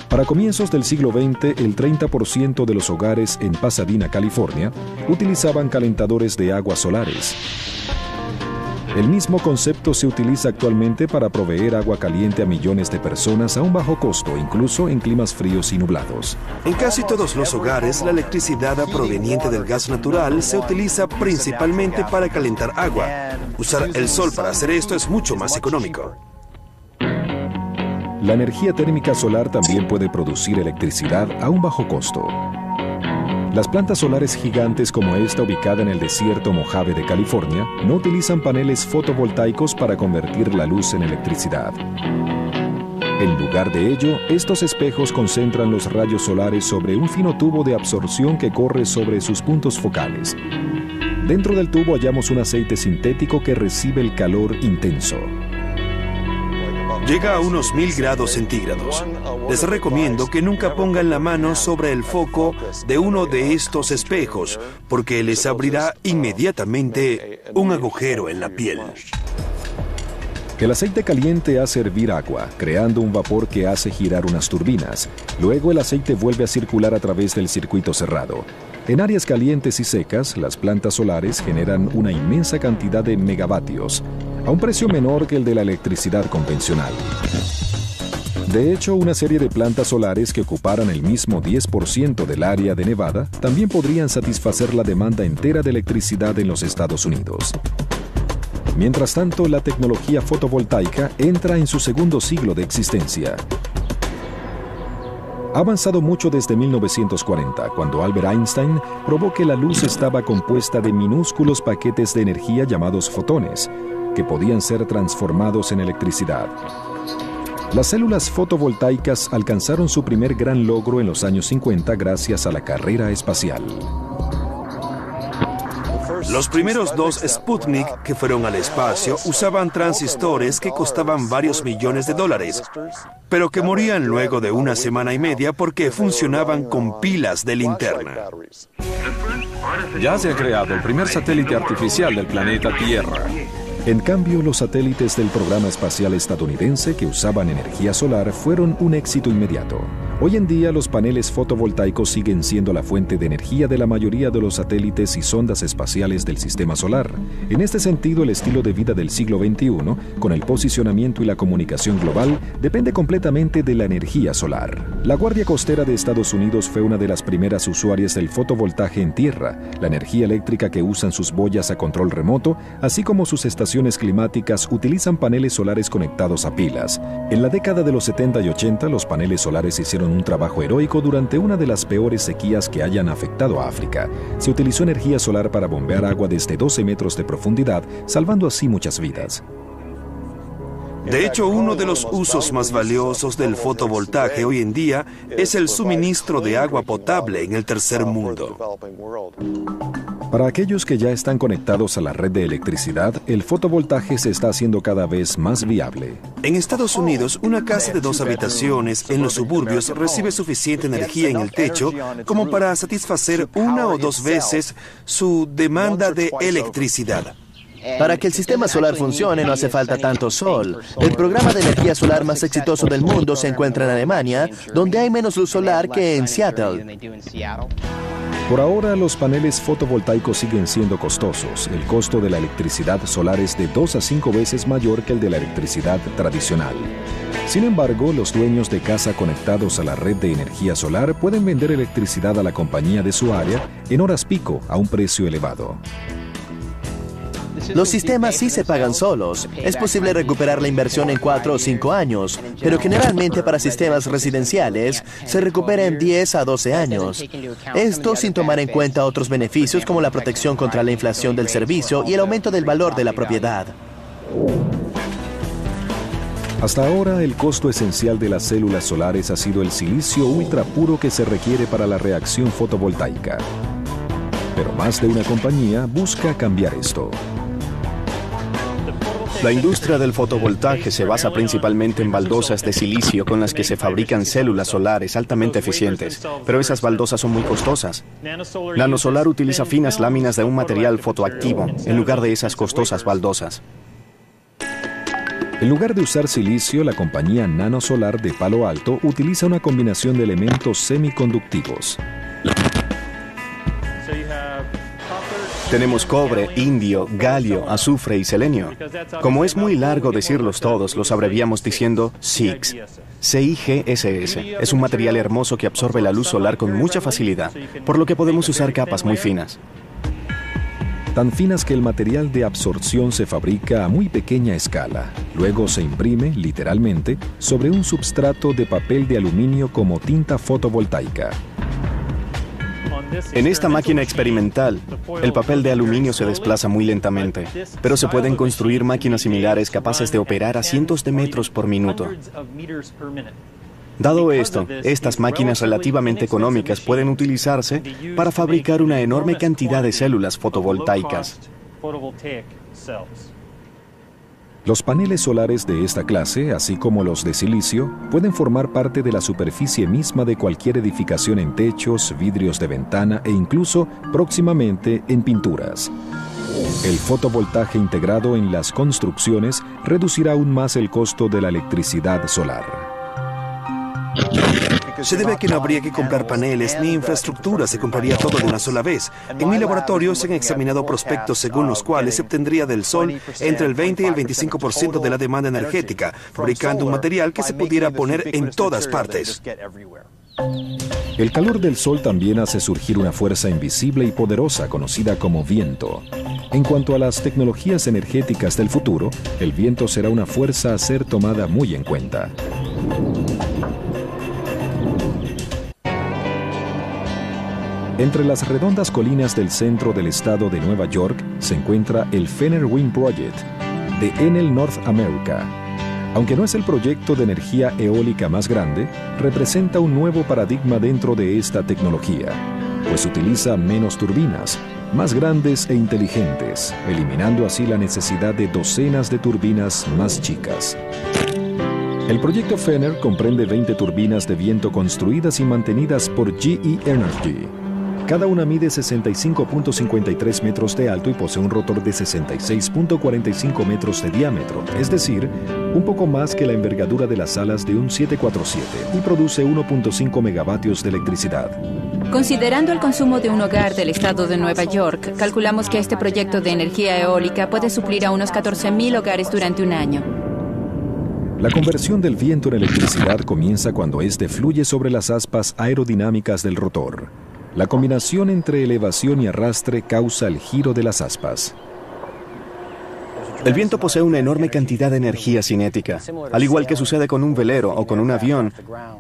Para comienzos del siglo XX, el 30% de los hogares en Pasadena, California, utilizaban calentadores de agua solares. El mismo concepto se utiliza actualmente para proveer agua caliente a millones de personas a un bajo costo, incluso en climas fríos y nublados. En casi todos los hogares, la electricidad proveniente del gas natural se utiliza principalmente para calentar agua. Usar el sol para hacer esto es mucho más económico. La energía térmica solar también puede producir electricidad a un bajo costo. Las plantas solares gigantes como esta ubicada en el desierto Mojave de California no utilizan paneles fotovoltaicos para convertir la luz en electricidad. En lugar de ello, estos espejos concentran los rayos solares sobre un fino tubo de absorción que corre sobre sus puntos focales. Dentro del tubo hallamos un aceite sintético que recibe el calor intenso. Llega a unos 1000 grados centígrados. Les recomiendo que nunca pongan la mano sobre el foco de uno de estos espejos, porque les abrirá inmediatamente un agujero en la piel. El aceite caliente hace hervir agua, creando un vapor que hace girar unas turbinas. Luego el aceite vuelve a circular a través del circuito cerrado. En áreas calientes y secas, las plantas solares generan una inmensa cantidad de megavatios, a un precio menor que el de la electricidad convencional. De hecho, una serie de plantas solares que ocuparan el mismo 10% del área de Nevada también podrían satisfacer la demanda entera de electricidad en los Estados Unidos. Mientras tanto, la tecnología fotovoltaica entra en su segundo siglo de existencia. Ha avanzado mucho desde 1940, cuando Albert Einstein probó que la luz estaba compuesta de minúsculos paquetes de energía llamados fotones, que podían ser transformados en electricidad. Las células fotovoltaicas alcanzaron su primer gran logro en los años 50 gracias a la carrera espacial. Los primeros 2 Sputnik que fueron al espacio usaban transistores que costaban varios millones de dólares, pero que morían luego de una semana y media porque funcionaban con pilas de linterna. Ya se ha creado el primer satélite artificial del planeta Tierra. En cambio, los satélites del programa espacial estadounidense que usaban energía solar fueron un éxito inmediato. Hoy en día, los paneles fotovoltaicos siguen siendo la fuente de energía de la mayoría de los satélites y sondas espaciales del sistema solar. En este sentido, el estilo de vida del siglo XXI, con el posicionamiento y la comunicación global, depende completamente de la energía solar. La Guardia Costera de Estados Unidos fue una de las primeras usuarias del fotovoltaje en tierra, la energía eléctrica que usan sus boyas a control remoto, así como sus estaciones climáticas utilizan paneles solares conectados a pilas. En la década de los 70 y 80, los paneles solares hicieron un trabajo heroico durante una de las peores sequías que hayan afectado a África. Se utilizó energía solar para bombear agua desde 12 metros de profundidad, salvando así muchas vidas. De hecho, uno de los usos más valiosos del fotovoltaje hoy en día es el suministro de agua potable en el tercer mundo. Para aquellos que ya están conectados a la red de electricidad, el fotovoltaje se está haciendo cada vez más viable. En Estados Unidos, una casa de 2 habitaciones en los suburbios recibe suficiente energía en el techo como para satisfacer 1 o 2 veces su demanda de electricidad. Para que el sistema solar funcione no hace falta tanto sol. El programa de energía solar más exitoso del mundo se encuentra en Alemania, donde hay menos luz solar que en Seattle. Por ahora, los paneles fotovoltaicos siguen siendo costosos. El costo de la electricidad solar es de 2 a 5 veces mayor que el de la electricidad tradicional. Sin embargo, los dueños de casa conectados a la red de energía solar pueden vender electricidad a la compañía de su área en horas pico a un precio elevado. Los sistemas sí se pagan solos. Es posible recuperar la inversión en 4 o 5 años, pero generalmente para sistemas residenciales se recupera en 10 a 12 años. Esto sin tomar en cuenta otros beneficios como la protección contra la inflación del servicio y el aumento del valor de la propiedad. Hasta ahora, el costo esencial de las células solares ha sido el silicio ultra puro que se requiere para la reacción fotovoltaica. Pero más de una compañía busca cambiar esto. La industria del fotovoltaje se basa principalmente en baldosas de silicio con las que se fabrican células solares altamente eficientes, pero esas baldosas son muy costosas. Nanosolar utiliza finas láminas de un material fotoactivo en lugar de esas costosas baldosas. En lugar de usar silicio, la compañía Nanosolar de Palo Alto utiliza una combinación de elementos semiconductivos. Tenemos cobre, indio, galio, azufre y selenio. Como es muy largo decirlos todos, los abreviamos diciendo CIGS. CIGSS. Es un material hermoso que absorbe la luz solar con mucha facilidad, por lo que podemos usar capas muy finas. Tan finas que el material de absorción se fabrica a muy pequeña escala. Luego se imprime, literalmente, sobre un substrato de papel de aluminio como tinta fotovoltaica. En esta máquina experimental, el papel de aluminio se desplaza muy lentamente, pero se pueden construir máquinas similares capaces de operar a cientos de metros por minuto. Dado esto, estas máquinas relativamente económicas pueden utilizarse para fabricar una enorme cantidad de células fotovoltaicas. Los paneles solares de esta clase, así como los de silicio, pueden formar parte de la superficie misma de cualquier edificación en techos, vidrios de ventana e incluso, próximamente, en pinturas. El fotovoltaje integrado en las construcciones reducirá aún más el costo de la electricidad solar. Se debe a que no habría que comprar paneles ni infraestructura, se compraría todo de una sola vez. En mi laboratorio se han examinado prospectos según los cuales se obtendría del sol entre el 20 y el 25% de la demanda energética, fabricando un material que se pudiera poner en todas partes. El calor del sol también hace surgir una fuerza invisible y poderosa conocida como viento. En cuanto a las tecnologías energéticas del futuro, el viento será una fuerza a ser tomada muy en cuenta. Entre las redondas colinas del centro del estado de Nueva York se encuentra el Fenner Wind Project de Enel North America. Aunque no es el proyecto de energía eólica más grande, representa un nuevo paradigma dentro de esta tecnología, pues utiliza menos turbinas, más grandes e inteligentes, eliminando así la necesidad de docenas de turbinas más chicas. El proyecto Fenner comprende 20 turbinas de viento construidas y mantenidas por GE Energy. Cada una mide 65.53 metros de alto y posee un rotor de 66.45 metros de diámetro, es decir, un poco más que la envergadura de las alas de un 747, y produce 1.5 megavatios de electricidad. Considerando el consumo de un hogar del estado de Nueva York, calculamos que este proyecto de energía eólica puede suplir a unos 14.000 hogares durante un año. La conversión del viento en electricidad comienza cuando éste fluye sobre las aspas aerodinámicas del rotor. La combinación entre elevación y arrastre causa el giro de las aspas. El viento posee una enorme cantidad de energía cinética. Al igual que sucede con un velero o con un avión,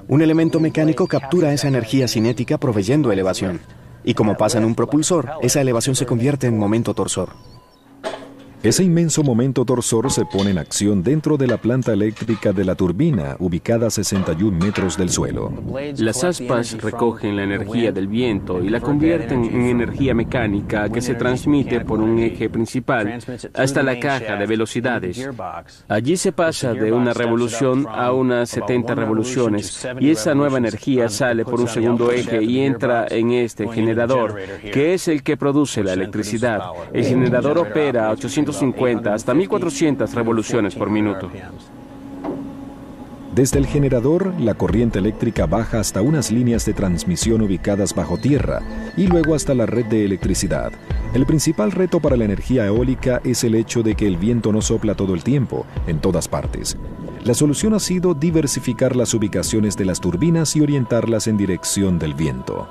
un elemento mecánico captura esa energía cinética proveyendo elevación. Y como pasa en un propulsor, esa elevación se convierte en momento torsor. Ese inmenso momento torsor se pone en acción dentro de la planta eléctrica de la turbina, ubicada a 61 metros del suelo. Las aspas recogen la energía del viento y la convierten en energía mecánica que se transmite por un eje principal hasta la caja de velocidades. Allí se pasa de una revolución a unas 70 revoluciones y esa nueva energía sale por un segundo eje y entra en este generador, que es el que produce la electricidad. El generador opera a 850 hasta 1400 revoluciones por minuto. Desde el generador, la corriente eléctrica baja hasta unas líneas de transmisión ubicadas bajo tierra y luego hasta la red de electricidad. El principal reto para la energía eólica es el hecho de que el viento no sopla todo el tiempo, en todas partes. La solución ha sido diversificar las ubicaciones de las turbinas y orientarlas en dirección del viento.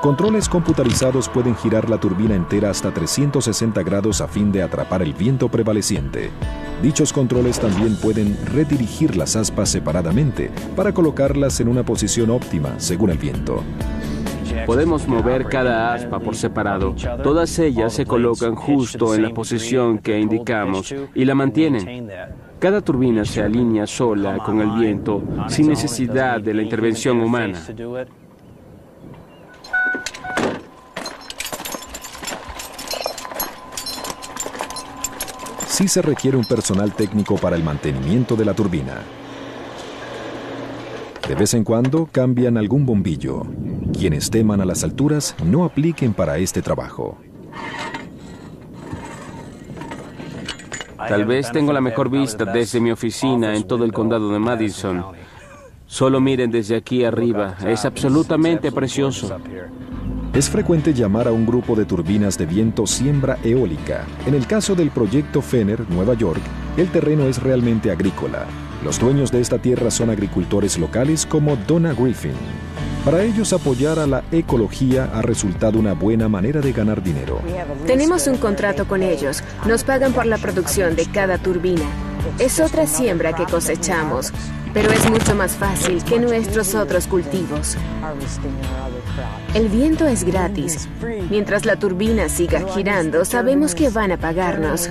Controles computarizados pueden girar la turbina entera hasta 360 grados a fin de atrapar el viento prevaleciente. Dichos controles también pueden redirigir las aspas separadamente para colocarlas en una posición óptima según el viento. Podemos mover cada aspa por separado. Todas ellas se colocan justo en la posición que indicamos y la mantienen. Cada turbina se alinea sola con el viento sin necesidad de la intervención humana. Sí se requiere un personal técnico para el mantenimiento de la turbina. De vez en cuando cambian algún bombillo. Quienes teman a las alturas no apliquen para este trabajo. Tal vez tengo la mejor vista desde mi oficina en todo el condado de Madison. Solo miren desde aquí arriba, es absolutamente precioso. Es frecuente llamar a un grupo de turbinas de viento siembra eólica. En el caso del proyecto Fenner, Nueva York, el terreno es realmente agrícola. Los dueños de esta tierra son agricultores locales como Donna Griffin. Para ellos, apoyar a la ecología ha resultado una buena manera de ganar dinero. Tenemos un contrato con ellos. Nos pagan por la producción de cada turbina. Es otra siembra que cosechamos, pero es mucho más fácil que nuestros otros cultivos. El viento es gratis. Mientras la turbina siga girando, sabemos que van a pagarnos.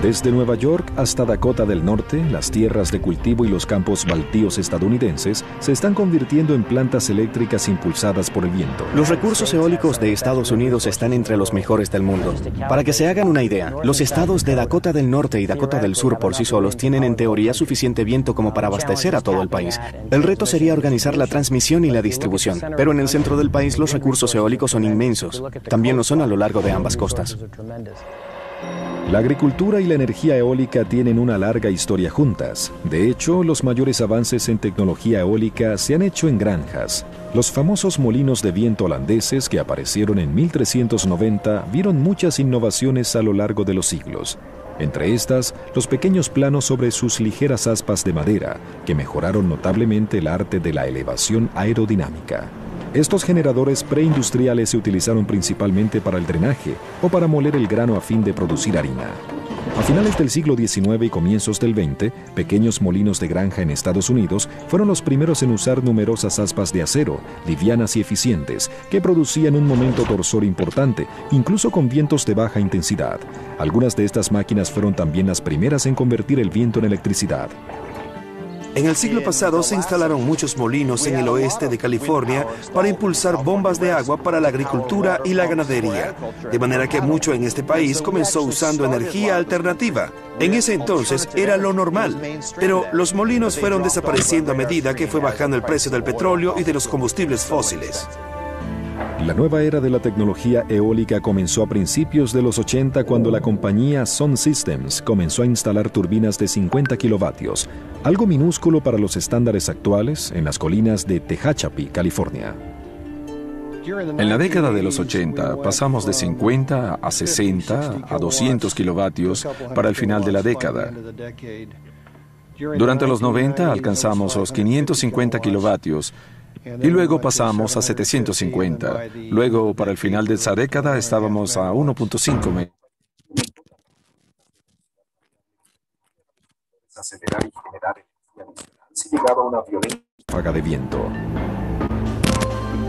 Desde Nueva York hasta Dakota del Norte, las tierras de cultivo y los campos baldíos estadounidenses se están convirtiendo en plantas eléctricas impulsadas por el viento. Los recursos eólicos de Estados Unidos están entre los mejores del mundo. Para que se hagan una idea, los estados de Dakota del Norte y Dakota del Sur por sí solos tienen en teoría suficiente viento como para abastecer a todo el país. El reto sería organizar la transmisión y la distribución, pero en el centro del país los recursos eólicos son inmensos. También lo son a lo largo de ambas costas. La agricultura y la energía eólica tienen una larga historia juntas. De hecho, los mayores avances en tecnología eólica se han hecho en granjas. Los famosos molinos de viento holandeses que aparecieron en 1390 vieron muchas innovaciones a lo largo de los siglos. Entre estas, los pequeños planos sobre sus ligeras aspas de madera, que mejoraron notablemente el arte de la elevación aerodinámica. Estos generadores preindustriales se utilizaron principalmente para el drenaje o para moler el grano a fin de producir harina. A finales del siglo XIX y comienzos del XX, pequeños molinos de granja en Estados Unidos fueron los primeros en usar numerosas aspas de acero, livianas y eficientes, que producían un momento torsor importante, incluso con vientos de baja intensidad. Algunas de estas máquinas fueron también las primeras en convertir el viento en electricidad. En el siglo pasado se instalaron muchos molinos en el oeste de California para impulsar bombas de agua para la agricultura y la ganadería, de manera que mucho en este país comenzó usando energía alternativa. En ese entonces era lo normal, pero los molinos fueron desapareciendo a medida que fue bajando el precio del petróleo y de los combustibles fósiles. La nueva era de la tecnología eólica comenzó a principios de los 80 cuando la compañía Sun Systems comenzó a instalar turbinas de 50 kilovatios, algo minúsculo para los estándares actuales en las colinas de Tehachapi, California. En la década de los 80 pasamos de 50 a 60 a 200 kilovatios para el final de la década. Durante los 90 alcanzamos los 550 kilovatios y luego pasamos a 750. Luego, para el final de esa década, estábamos a 1.5 acelerar y generar energía adicional si llegaba una violenta ráfaga de viento.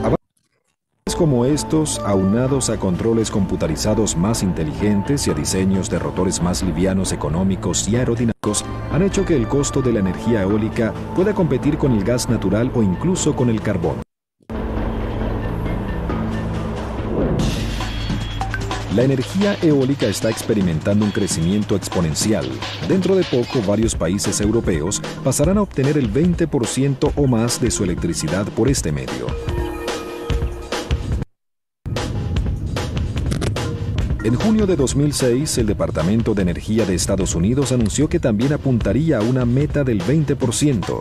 Avances como estos, aunados a controles computarizados más inteligentes y a diseños de rotores más livianos, económicos y aerodinámicos, han hecho que el costo de la energía eólica pueda competir con el gas natural o incluso con el carbón. La energía eólica está experimentando un crecimiento exponencial. Dentro de poco, varios países europeos pasarán a obtener el 20% o más de su electricidad por este medio. En junio de 2006, el Departamento de Energía de Estados Unidos anunció que también apuntaría a una meta del 20%.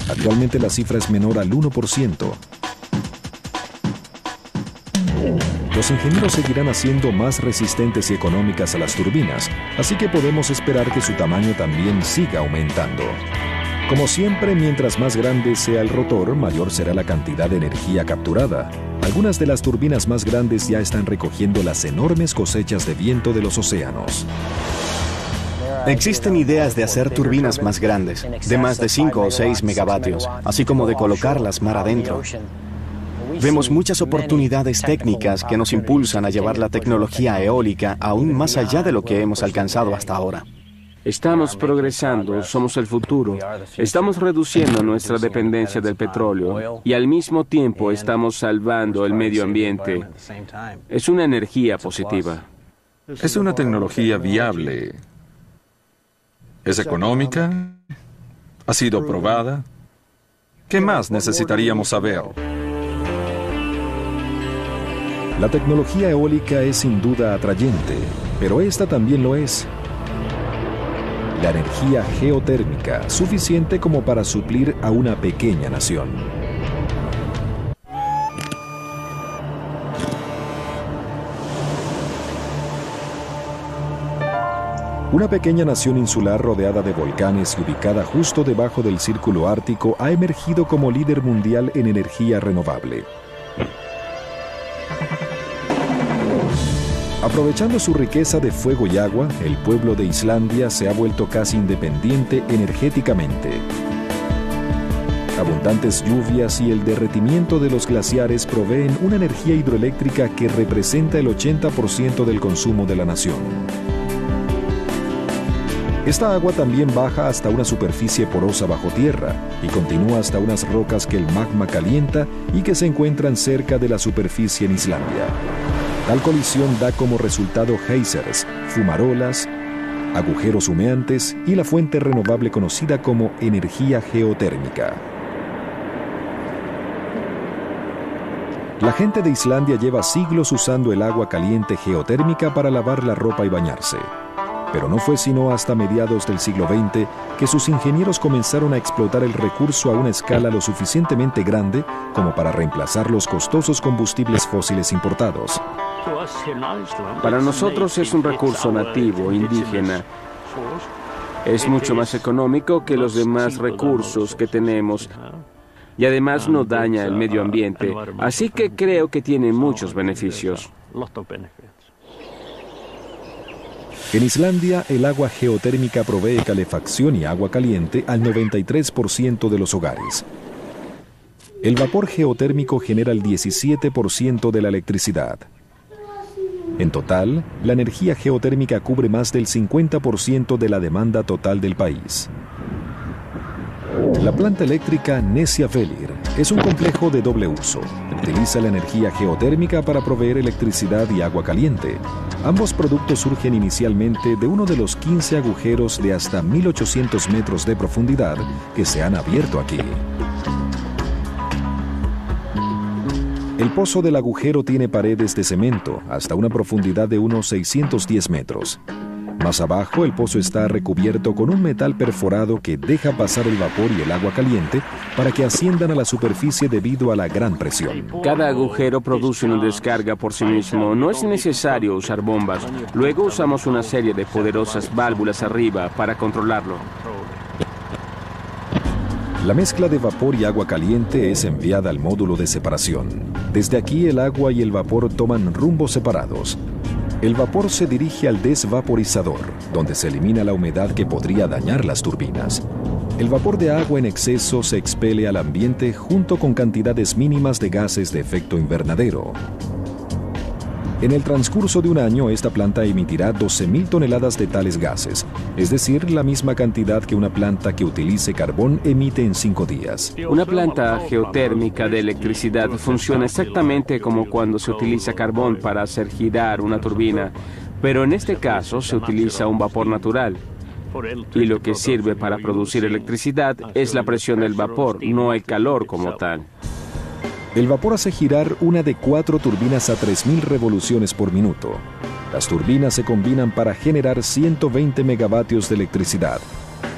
Actualmente la cifra es menor al 1%. Los ingenieros seguirán haciendo más resistentes y económicas a las turbinas, así que podemos esperar que su tamaño también siga aumentando. Como siempre, mientras más grande sea el rotor, mayor será la cantidad de energía capturada. Algunas de las turbinas más grandes ya están recogiendo las enormes cosechas de viento de los océanos. Existen ideas de hacer turbinas más grandes, de más de 5 o 6 megavatios, así como de colocarlas mar adentro. Vemos muchas oportunidades técnicas que nos impulsan a llevar la tecnología eólica aún más allá de lo que hemos alcanzado hasta ahora. Estamos progresando, somos el futuro. Estamos reduciendo nuestra dependencia del petróleo y al mismo tiempo estamos salvando el medio ambiente. Es una energía positiva. Es una tecnología viable. Es económica. Ha sido probada. ¿Qué más necesitaríamos saber? La tecnología eólica es sin duda atrayente, pero esta también lo es. La energía geotérmica, suficiente como para suplir a una pequeña nación. Una pequeña nación insular rodeada de volcanes y ubicada justo debajo del círculo ártico ha emergido como líder mundial en energía renovable. Aprovechando su riqueza de fuego y agua, el pueblo de Islandia se ha vuelto casi independiente energéticamente. Abundantes lluvias y el derretimiento de los glaciares proveen una energía hidroeléctrica que representa el 80% del consumo de la nación. Esta agua también baja hasta una superficie porosa bajo tierra y continúa hasta unas rocas que el magma calienta y que se encuentran cerca de la superficie en Islandia. Tal colisión da como resultado géiseres, fumarolas, agujeros humeantes y la fuente renovable conocida como energía geotérmica. La gente de Islandia lleva siglos usando el agua caliente geotérmica para lavar la ropa y bañarse. Pero no fue sino hasta mediados del siglo XX que sus ingenieros comenzaron a explotar el recurso a una escala lo suficientemente grande como para reemplazar los costosos combustibles fósiles importados. Para nosotros es un recurso nativo, indígena. Es mucho más económico que los demás recursos que tenemos y además no daña el medio ambiente, así que creo que tiene muchos beneficios. En Islandia, el agua geotérmica provee calefacción y agua caliente al 93% de los hogares. El vapor geotérmico genera el 17% de la electricidad. En total, la energía geotérmica cubre más del 50% de la demanda total del país. La planta eléctrica Nesjavellir es un complejo de doble uso. Utiliza la energía geotérmica para proveer electricidad y agua caliente. Ambos productos surgen inicialmente de uno de los 15 agujeros de hasta 1.800 metros de profundidad que se han abierto aquí. El pozo del agujero tiene paredes de cemento hasta una profundidad de unos 610 metros. Más abajo, el pozo está recubierto con un metal perforado que deja pasar el vapor y el agua caliente para que asciendan a la superficie debido a la gran presión. Cada agujero produce una descarga por sí mismo. No es necesario usar bombas. Luego usamos una serie de poderosas válvulas arriba para controlarlo. La mezcla de vapor y agua caliente es enviada al módulo de separación. Desde aquí, el agua y el vapor toman rumbos separados. El vapor se dirige al desvaporizador, donde se elimina la humedad que podría dañar las turbinas. El vapor de agua en exceso se expele al ambiente junto con cantidades mínimas de gases de efecto invernadero. En el transcurso de un año, esta planta emitirá 12.000 toneladas de tales gases, es decir, la misma cantidad que una planta que utilice carbón emite en 5 días. Una planta geotérmica de electricidad funciona exactamente como cuando se utiliza carbón para hacer girar una turbina, pero en este caso se utiliza un vapor natural. Y lo que sirve para producir electricidad es la presión del vapor, no el calor como tal. El vapor hace girar una de 4 turbinas a 3.000 revoluciones por minuto. Las turbinas se combinan para generar 120 megavatios de electricidad,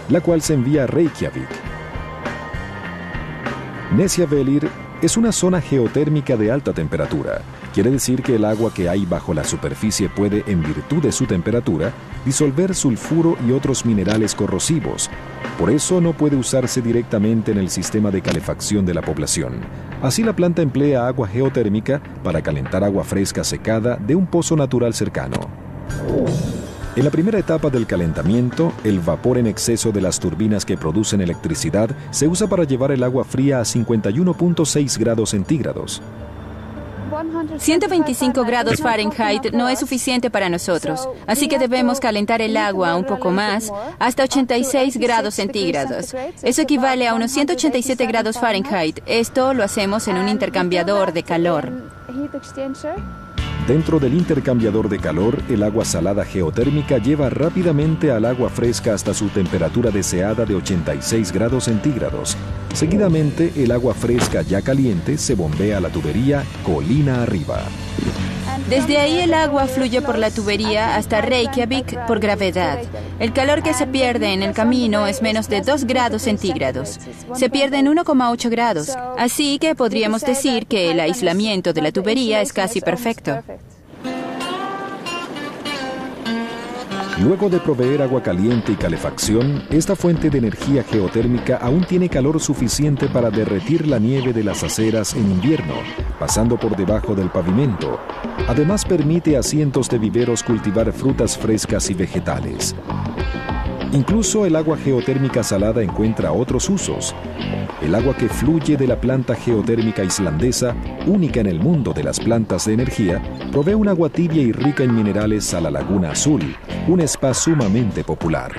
la cual se envía a Reykjavik. Nesjavellir es una zona geotérmica de alta temperatura. Quiere decir que el agua que hay bajo la superficie puede, en virtud de su temperatura, disolver sulfuro y otros minerales corrosivos, Por eso no puede usarse directamente en el sistema de calefacción de la población. Así la planta emplea agua geotérmica para calentar agua fresca secada de un pozo natural cercano. En la primera etapa del calentamiento, el vapor en exceso de las turbinas que producen electricidad se usa para llevar el agua fría a 51.6 grados centígrados. 125 grados Fahrenheit no es suficiente para nosotros, así que debemos calentar el agua un poco más, hasta 86 grados centígrados. Eso equivale a unos 187 grados Fahrenheit. Esto lo hacemos en un intercambiador de calor. Dentro del intercambiador de calor, el agua salada geotérmica lleva rápidamente al agua fresca hasta su temperatura deseada de 86 grados centígrados. Seguidamente, el agua fresca ya caliente se bombea a la tubería colina arriba. Desde ahí el agua fluye por la tubería hasta Reykjavik por gravedad. El calor que se pierde en el camino es menos de 2 grados centígrados. Se pierde en 1,8 grados. Así que podríamos decir que el aislamiento de la tubería es casi perfecto. Luego de proveer agua caliente y calefacción, esta fuente de energía geotérmica aún tiene calor suficiente para derretir la nieve de las aceras en invierno, pasando por debajo del pavimento. Además, permite a cientos de viveros cultivar frutas frescas y vegetales. Incluso el agua geotérmica salada encuentra otros usos. El agua que fluye de la planta geotérmica islandesa, única en el mundo de las plantas de energía, provee un agua tibia y rica en minerales a la Laguna Azul, un spa sumamente popular.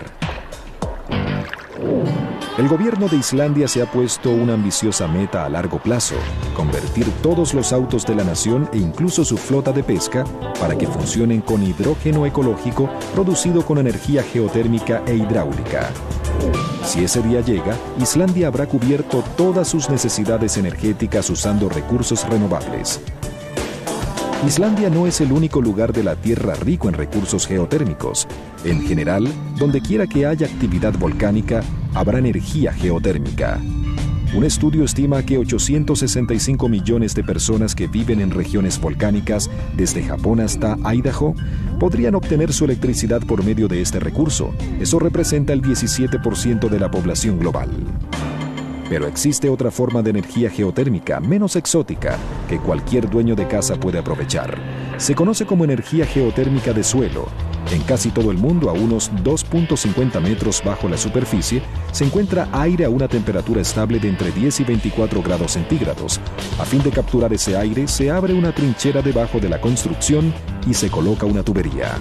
El gobierno de Islandia se ha puesto una ambiciosa meta a largo plazo: convertir todos los autos de la nación e incluso su flota de pesca para que funcionen con hidrógeno ecológico producido con energía geotérmica e hidráulica. Si ese día llega, Islandia habrá cubierto todas sus necesidades energéticas usando recursos renovables. Islandia no es el único lugar de la Tierra rico en recursos geotérmicos. En general, donde quiera que haya actividad volcánica, habrá energía geotérmica. Un estudio estima que 865 millones de personas que viven en regiones volcánicas, desde Japón hasta Idaho, podrían obtener su electricidad por medio de este recurso. Eso representa el 17% de la población global. Pero existe otra forma de energía geotérmica, menos exótica, que cualquier dueño de casa puede aprovechar. Se conoce como energía geotérmica de suelo. En casi todo el mundo, a unos 2.50 metros bajo la superficie, se encuentra aire a una temperatura estable de entre 10 y 24 grados centígrados. A fin de capturar ese aire, se abre una trinchera debajo de la construcción y se coloca una tubería.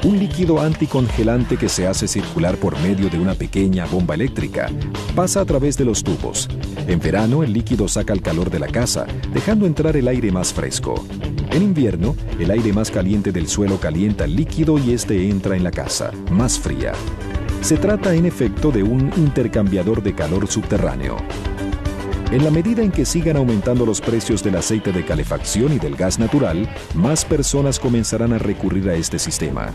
Un líquido anticongelante que se hace circular por medio de una pequeña bomba eléctrica pasa a través de los tubos. En verano, el líquido saca el calor de la casa, dejando entrar el aire más fresco. En invierno, el aire más caliente del suelo calienta el líquido y este entra en la casa, más fría. Se trata, en efecto, de un intercambiador de calor subterráneo. En la medida en que sigan aumentando los precios del aceite de calefacción y del gas natural, más personas comenzarán a recurrir a este sistema.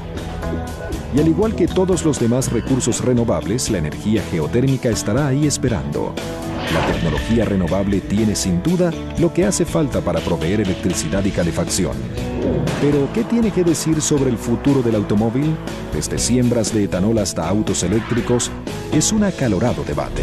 Y al igual que todos los demás recursos renovables, la energía geotérmica estará ahí esperando. La tecnología renovable tiene sin duda lo que hace falta para proveer electricidad y calefacción. Pero, ¿qué tiene que decir sobre el futuro del automóvil? Desde siembras de etanol hasta autos eléctricos, es un acalorado debate.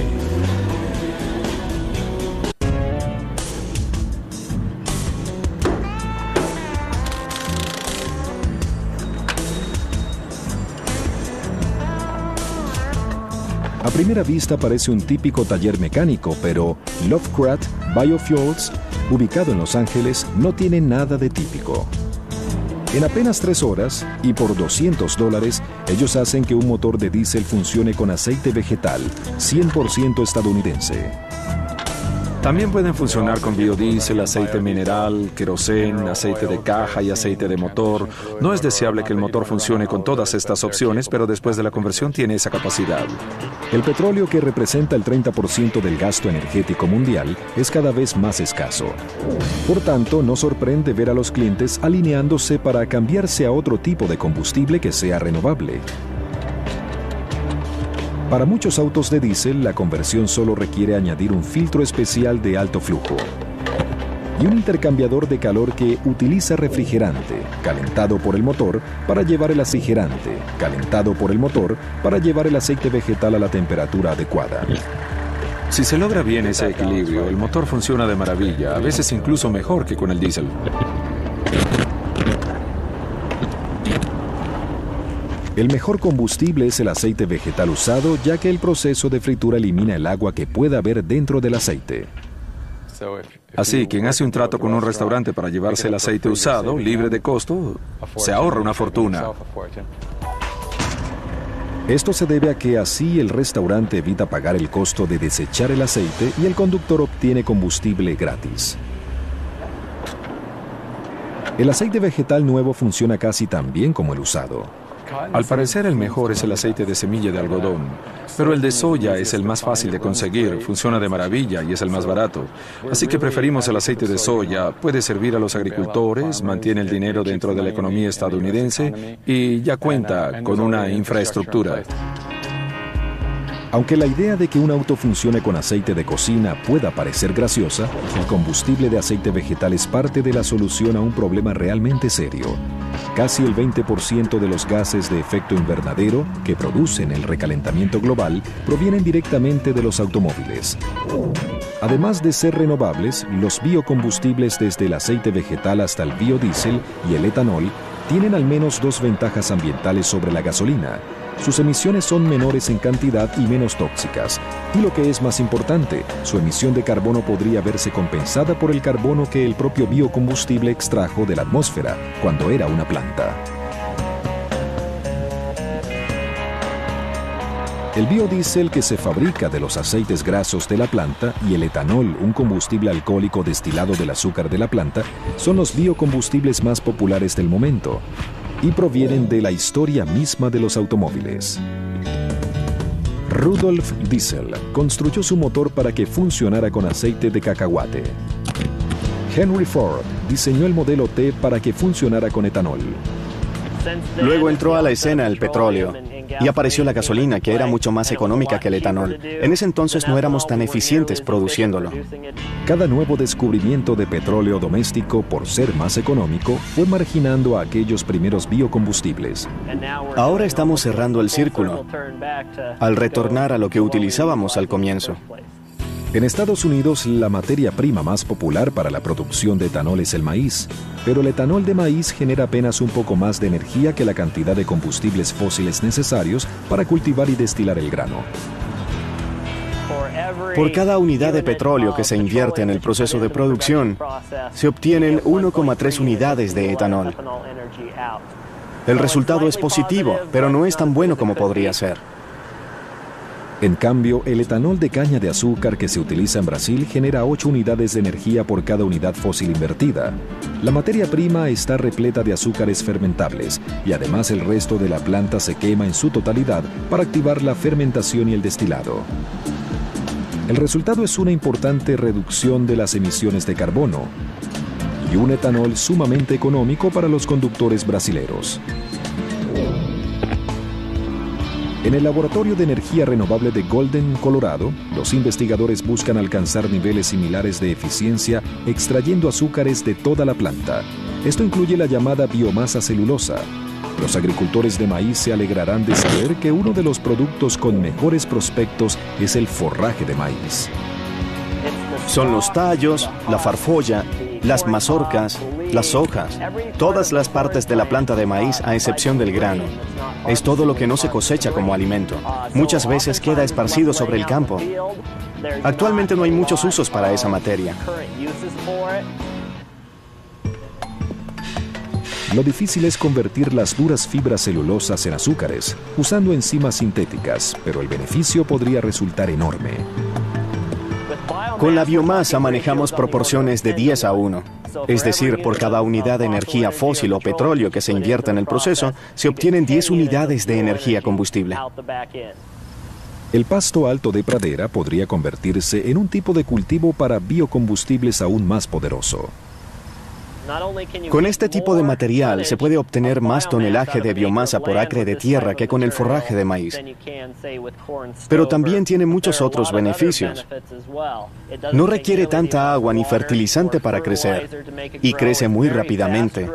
A primera vista parece un típico taller mecánico, pero Lovecraft Biofuels, ubicado en Los Ángeles, no tiene nada de típico. En apenas 3 horas, y por $200, ellos hacen que un motor de diésel funcione con aceite vegetal, 100% estadounidense. También pueden funcionar con biodiesel, aceite mineral, queroseno, aceite de caja y aceite de motor. No es deseable que el motor funcione con todas estas opciones, pero después de la conversión tiene esa capacidad. El petróleo, que representa el 30% del gasto energético mundial, es cada vez más escaso. Por tanto, no sorprende ver a los clientes alineándose para cambiarse a otro tipo de combustible que sea renovable. Para muchos autos de diésel, la conversión solo requiere añadir un filtro especial de alto flujo. y un intercambiador de calor que utiliza refrigerante, calentado por el motor, para llevar el refrigerante, calentado por el motor, para llevar el aceite vegetal a la temperatura adecuada. Si se logra bien ese equilibrio, el motor funciona de maravilla, a veces incluso mejor que con el diésel. El mejor combustible es el aceite vegetal usado, ya que el proceso de fritura elimina el agua que pueda haber dentro del aceite. Así, quien hace un trato con un restaurante para llevarse el aceite usado, libre de costo, se ahorra una fortuna. Esto se debe a que así el restaurante evita pagar el costo de desechar el aceite y el conductor obtiene combustible gratis. El aceite vegetal nuevo funciona casi tan bien como el usado. Al parecer el mejor es el aceite de semilla de algodón, pero el de soya es el más fácil de conseguir, funciona de maravilla y es el más barato. Así que preferimos el aceite de soya, puede servir a los agricultores, mantiene el dinero dentro de la economía estadounidense y ya cuenta con una infraestructura. Aunque la idea de que un auto funcione con aceite de cocina pueda parecer graciosa, el combustible de aceite vegetal es parte de la solución a un problema realmente serio. Casi el 20% de los gases de efecto invernadero que producen el recalentamiento global provienen directamente de los automóviles. Además de ser renovables, los biocombustibles desde el aceite vegetal hasta el biodiesel y el etanol tienen al menos dos ventajas ambientales sobre la gasolina. Sus emisiones son menores en cantidad y menos tóxicas. Y lo que es más importante, su emisión de carbono podría verse compensada por el carbono que el propio biocombustible extrajo de la atmósfera cuando era una planta. El biodiesel, que se fabrica de los aceites grasos de la planta, y el etanol, un combustible alcohólico destilado del azúcar de la planta, son los biocombustibles más populares del momento y provienen de la historia misma de los automóviles. Rudolf Diesel construyó su motor para que funcionara con aceite de cacahuate. Henry Ford diseñó el modelo T para que funcionara con etanol. Luego entró a la escena el petróleo y apareció la gasolina, que era mucho más económica que el etanol. En ese entonces no éramos tan eficientes produciéndolo. Cada nuevo descubrimiento de petróleo doméstico, por ser más económico, fue marginando a aquellos primeros biocombustibles. Ahora estamos cerrando el círculo al retornar a lo que utilizábamos al comienzo. En Estados Unidos, la materia prima más popular para la producción de etanol es el maíz, pero el etanol de maíz genera apenas un poco más de energía que la cantidad de combustibles fósiles necesarios para cultivar y destilar el grano. Por cada unidad de petróleo que se invierte en el proceso de producción, se obtienen 1,3 unidades de etanol. El resultado es positivo, pero no es tan bueno como podría ser. En cambio, el etanol de caña de azúcar que se utiliza en Brasil genera 8 unidades de energía por cada unidad fósil invertida. La materia prima está repleta de azúcares fermentables y además el resto de la planta se quema en su totalidad para activar la fermentación y el destilado. El resultado es una importante reducción de las emisiones de carbono y un etanol sumamente económico para los conductores brasileros. En el Laboratorio de Energía Renovable de Golden, Colorado, los investigadores buscan alcanzar niveles similares de eficiencia extrayendo azúcares de toda la planta. Esto incluye la llamada biomasa celulosa. Los agricultores de maíz se alegrarán de saber que uno de los productos con mejores prospectos es el forraje de maíz. Son los tallos, la farfolla, las mazorcas, las hojas, todas las partes de la planta de maíz a excepción del grano. Es todo lo que no se cosecha como alimento. Muchas veces queda esparcido sobre el campo. Actualmente no hay muchos usos para esa materia. Lo difícil es convertir las duras fibras celulosas en azúcares, usando enzimas sintéticas, pero el beneficio podría resultar enorme. Con la biomasa manejamos proporciones de 10:1. Es decir, por cada unidad de energía fósil o petróleo que se invierta en el proceso, se obtienen 10 unidades de energía combustible. El pasto alto de pradera podría convertirse en un tipo de cultivo para biocombustibles aún más poderoso. Con este tipo de material se puede obtener más tonelaje de biomasa por acre de tierra que con el forraje de maíz. Pero también tiene muchos otros beneficios. No requiere tanta agua ni fertilizante para crecer y crece muy rápidamente.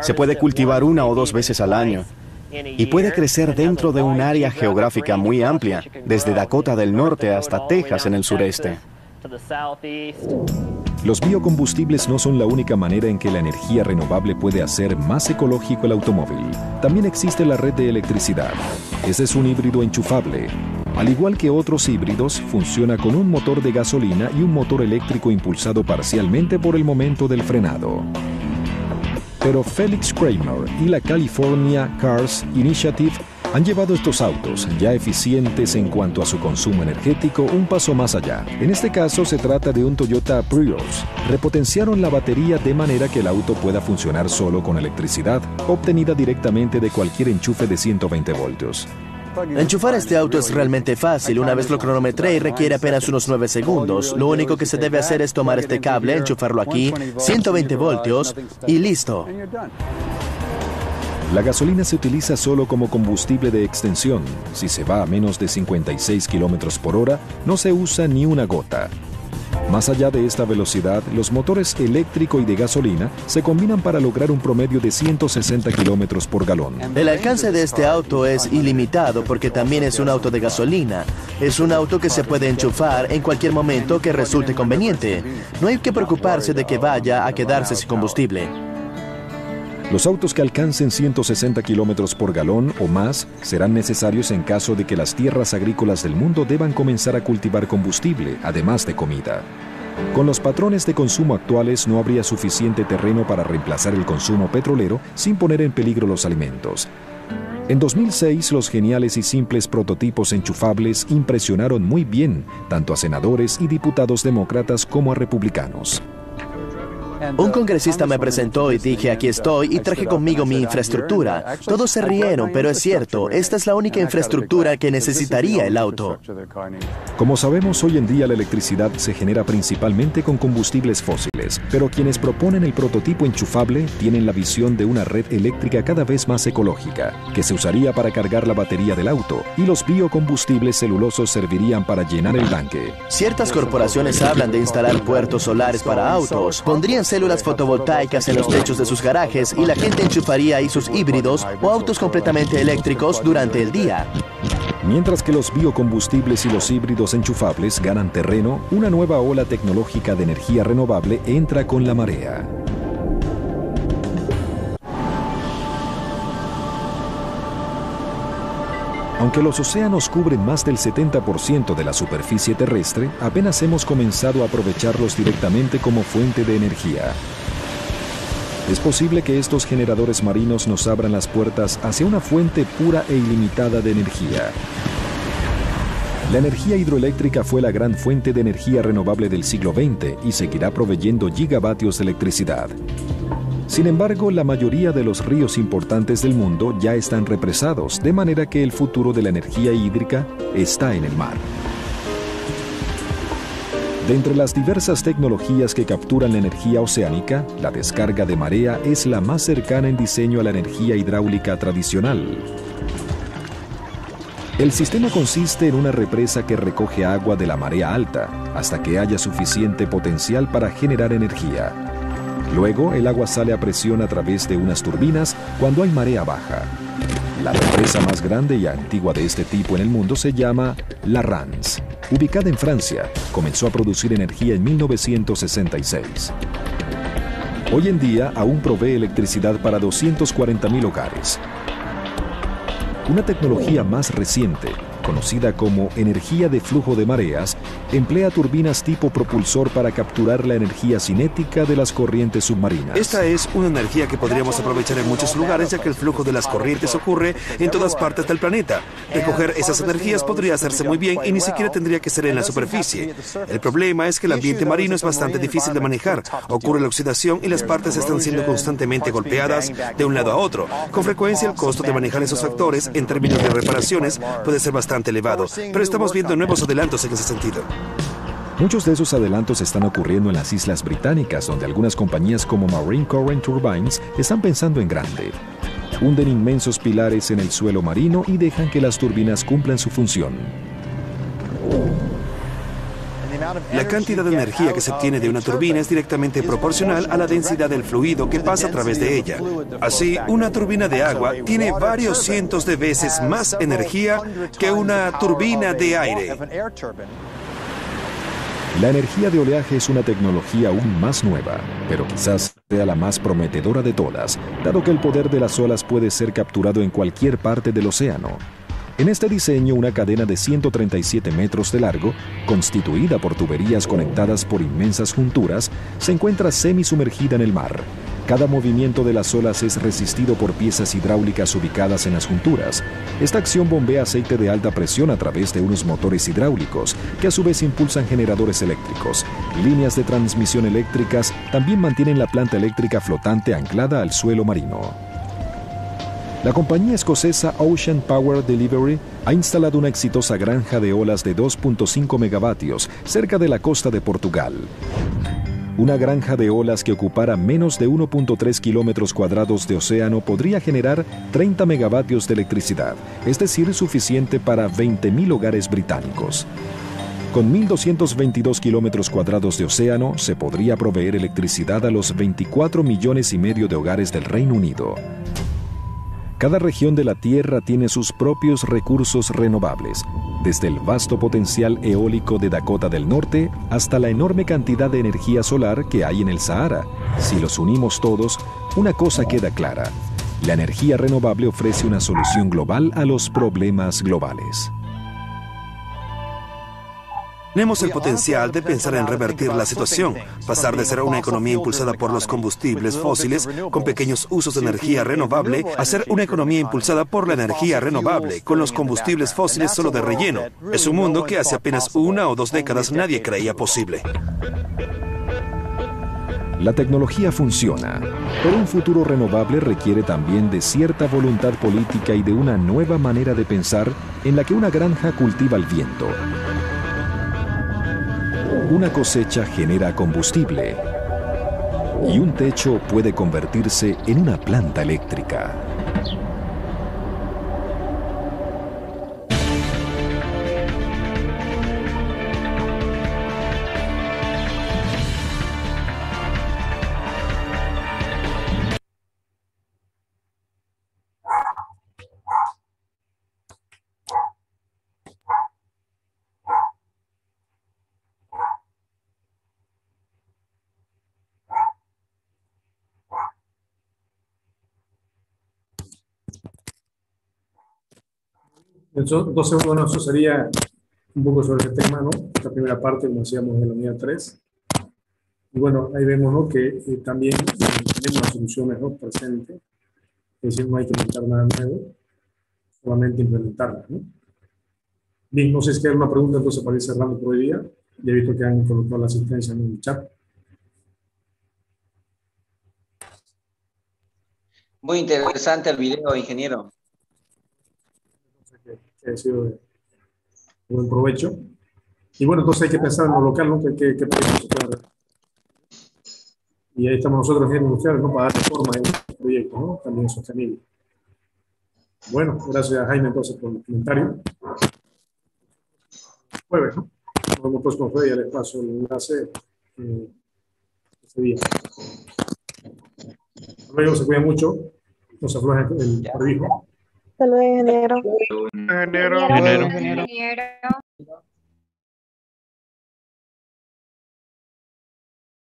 Se puede cultivar 1 o 2 veces al año y puede crecer dentro de un área geográfica muy amplia, desde Dakota del Norte hasta Texas en el sureste. Los biocombustibles no son la única manera en que la energía renovable puede hacer más ecológico el automóvil. También existe la red de electricidad. Este es un híbrido enchufable. Al igual que otros híbridos, funciona con un motor de gasolina y un motor eléctrico impulsado parcialmente por el momento del frenado. Pero Felix Kramer y la California Cars Initiative han llevado estos autos, ya eficientes en cuanto a su consumo energético, un paso más allá. En este caso se trata de un Toyota Prius. Repotenciaron la batería de manera que el auto pueda funcionar solo con electricidad, obtenida directamente de cualquier enchufe de 120 voltios. Enchufar este auto es realmente fácil. Una vez lo cronometré y requiere apenas unos 9 segundos. Lo único que se debe hacer es tomar este cable, enchufarlo aquí, 120 voltios y listo. La gasolina se utiliza solo como combustible de extensión. Si se va a menos de 56 kilómetros por hora, no se usa ni una gota. Más allá de esta velocidad, los motores eléctrico y de gasolina se combinan para lograr un promedio de 160 kilómetros por galón. El alcance de este auto es ilimitado porque también es un auto de gasolina. Es un auto que se puede enchufar en cualquier momento que resulte conveniente. No hay que preocuparse de que vaya a quedarse sin combustible. Los autos que alcancen 160 kilómetros por galón o más serán necesarios en caso de que las tierras agrícolas del mundo deban comenzar a cultivar combustible, además de comida. Con los patrones de consumo actuales no habría suficiente terreno para reemplazar el consumo petrolero sin poner en peligro los alimentos. En 2006, los geniales y simples prototipos enchufables impresionaron muy bien tanto a senadores y diputados demócratas como a republicanos. Un congresista me presentó y dije, aquí estoy, y traje conmigo mi infraestructura. Todos se rieron, pero es cierto, esta es la única infraestructura que necesitaría el auto. Como sabemos, hoy en día la electricidad se genera principalmente con combustibles fósiles, pero quienes proponen el prototipo enchufable tienen la visión de una red eléctrica cada vez más ecológica, que se usaría para cargar la batería del auto, y los biocombustibles celulosos servirían para llenar el tanque. Ciertas corporaciones hablan de instalar puertos solares para autos. Pondrían células fotovoltaicas en los techos de sus garajes y la gente enchufaría ahí sus híbridos o autos completamente eléctricos durante el día. Mientras que los biocombustibles y los híbridos enchufables ganan terreno, una nueva ola tecnológica de energía renovable entra con la marea. Aunque los océanos cubren más del 70% de la superficie terrestre, apenas hemos comenzado a aprovecharlos directamente como fuente de energía. Es posible que estos generadores marinos nos abran las puertas hacia una fuente pura e ilimitada de energía. La energía hidroeléctrica fue la gran fuente de energía renovable del siglo XX y seguirá proveyendo gigavatios de electricidad. Sin embargo, la mayoría de los ríos importantes del mundo ya están represados, de manera que el futuro de la energía hídrica está en el mar. De entre las diversas tecnologías que capturan la energía oceánica, la descarga de marea es la más cercana en diseño a la energía hidráulica tradicional. El sistema consiste en una represa que recoge agua de la marea alta hasta que haya suficiente potencial para generar energía. Luego, el agua sale a presión a través de unas turbinas cuando hay marea baja. La represa más grande y antigua de este tipo en el mundo se llama La Rance. Ubicada en Francia, comenzó a producir energía en 1966. Hoy en día aún provee electricidad para 240.000 hogares. Una tecnología más reciente, conocida como energía de flujo de mareas, emplea turbinas tipo propulsor para capturar la energía cinética de las corrientes submarinas. Esta es una energía que podríamos aprovechar en muchos lugares, ya que el flujo de las corrientes ocurre en todas partes del planeta. Recoger esas energías podría hacerse muy bien y ni siquiera tendría que ser en la superficie. El problema es que el ambiente marino es bastante difícil de manejar. Ocurre la oxidación y las partes están siendo constantemente golpeadas de un lado a otro. Con frecuencia el costo de manejar esos factores en términos de reparaciones puede ser bastante elevado, pero estamos viendo nuevos adelantos en ese sentido. Muchos de esos adelantos están ocurriendo en las Islas Británicas, donde algunas compañías como Marine Current Turbines están pensando en grande. Hunden inmensos pilares en el suelo marino y dejan que las turbinas cumplan su función. La cantidad de energía que se obtiene de una turbina es directamente proporcional a la densidad del fluido que pasa a través de ella. Así, una turbina de agua tiene varios cientos de veces más energía que una turbina de aire. La energía de oleaje es una tecnología aún más nueva, pero quizás sea la más prometedora de todas, dado que el poder de las olas puede ser capturado en cualquier parte del océano. En este diseño, una cadena de 137 metros de largo, constituida por tuberías conectadas por inmensas junturas, se encuentra semisumergida en el mar. Cada movimiento de las olas es resistido por piezas hidráulicas ubicadas en las junturas. Esta acción bombea aceite de alta presión a través de unos motores hidráulicos, que a su vez impulsan generadores eléctricos. Líneas de transmisión eléctricas también mantienen la planta eléctrica flotante anclada al suelo marino. La compañía escocesa Ocean Power Delivery ha instalado una exitosa granja de olas de 2.5 megavatios cerca de la costa de Portugal. Una granja de olas que ocupara menos de 1.3 kilómetros cuadrados de océano podría generar 30 megavatios de electricidad, es decir, suficiente para 20.000 hogares británicos. Con 1.222 kilómetros cuadrados de océano, se podría proveer electricidad a los 24 millones y medio de hogares del Reino Unido. Cada región de la Tierra tiene sus propios recursos renovables, desde el vasto potencial eólico de Dakota del Norte hasta la enorme cantidad de energía solar que hay en el Sahara. Si los unimos todos, una cosa queda clara: la energía renovable ofrece una solución global a los problemas globales. Tenemos el potencial de pensar en revertir la situación, pasar de ser una economía impulsada por los combustibles fósiles con pequeños usos de energía renovable a ser una economía impulsada por la energía renovable con los combustibles fósiles solo de relleno. Es un mundo que hace apenas 1 o 2 décadas nadie creía posible. La tecnología funciona, pero un futuro renovable requiere también de cierta voluntad política y de una nueva manera de pensar en la que una granja cultiva el viento. Una cosecha genera combustible y un techo puede convertirse en una planta eléctrica. Entonces, bueno, eso sería un poco sobre el tema, ¿no? Esta primera parte, como decíamos, de la unidad 3. Y bueno, ahí vemos, ¿no?, que también tenemos las soluciones, ¿no?, presentes. Es decir, no hay que inventar nada nuevo, solamente implementarlas, ¿no? Bien, no sé si hay alguna pregunta entonces para ir cerrando por hoy día. Ya he visto que han colocado la asistencia en el chat. Muy interesante el video, ingeniero. Que ha sido de buen provecho. Y bueno, entonces hay que pensar en lo local, ¿no? ¿Qué proyectos se pueden hacer? Y ahí estamos nosotros en industriales, ¿no?, para darle forma a este proyecto, ¿no?, también sostenible. Bueno, gracias Jaime entonces por el comentario. Jueves, ¿no? Nos vemos pues con Fede, ya les paso el enlace ese día. Luego se cuida mucho, no se afloja el barbijo. Hasta luego, ingeniero. Ingeniero.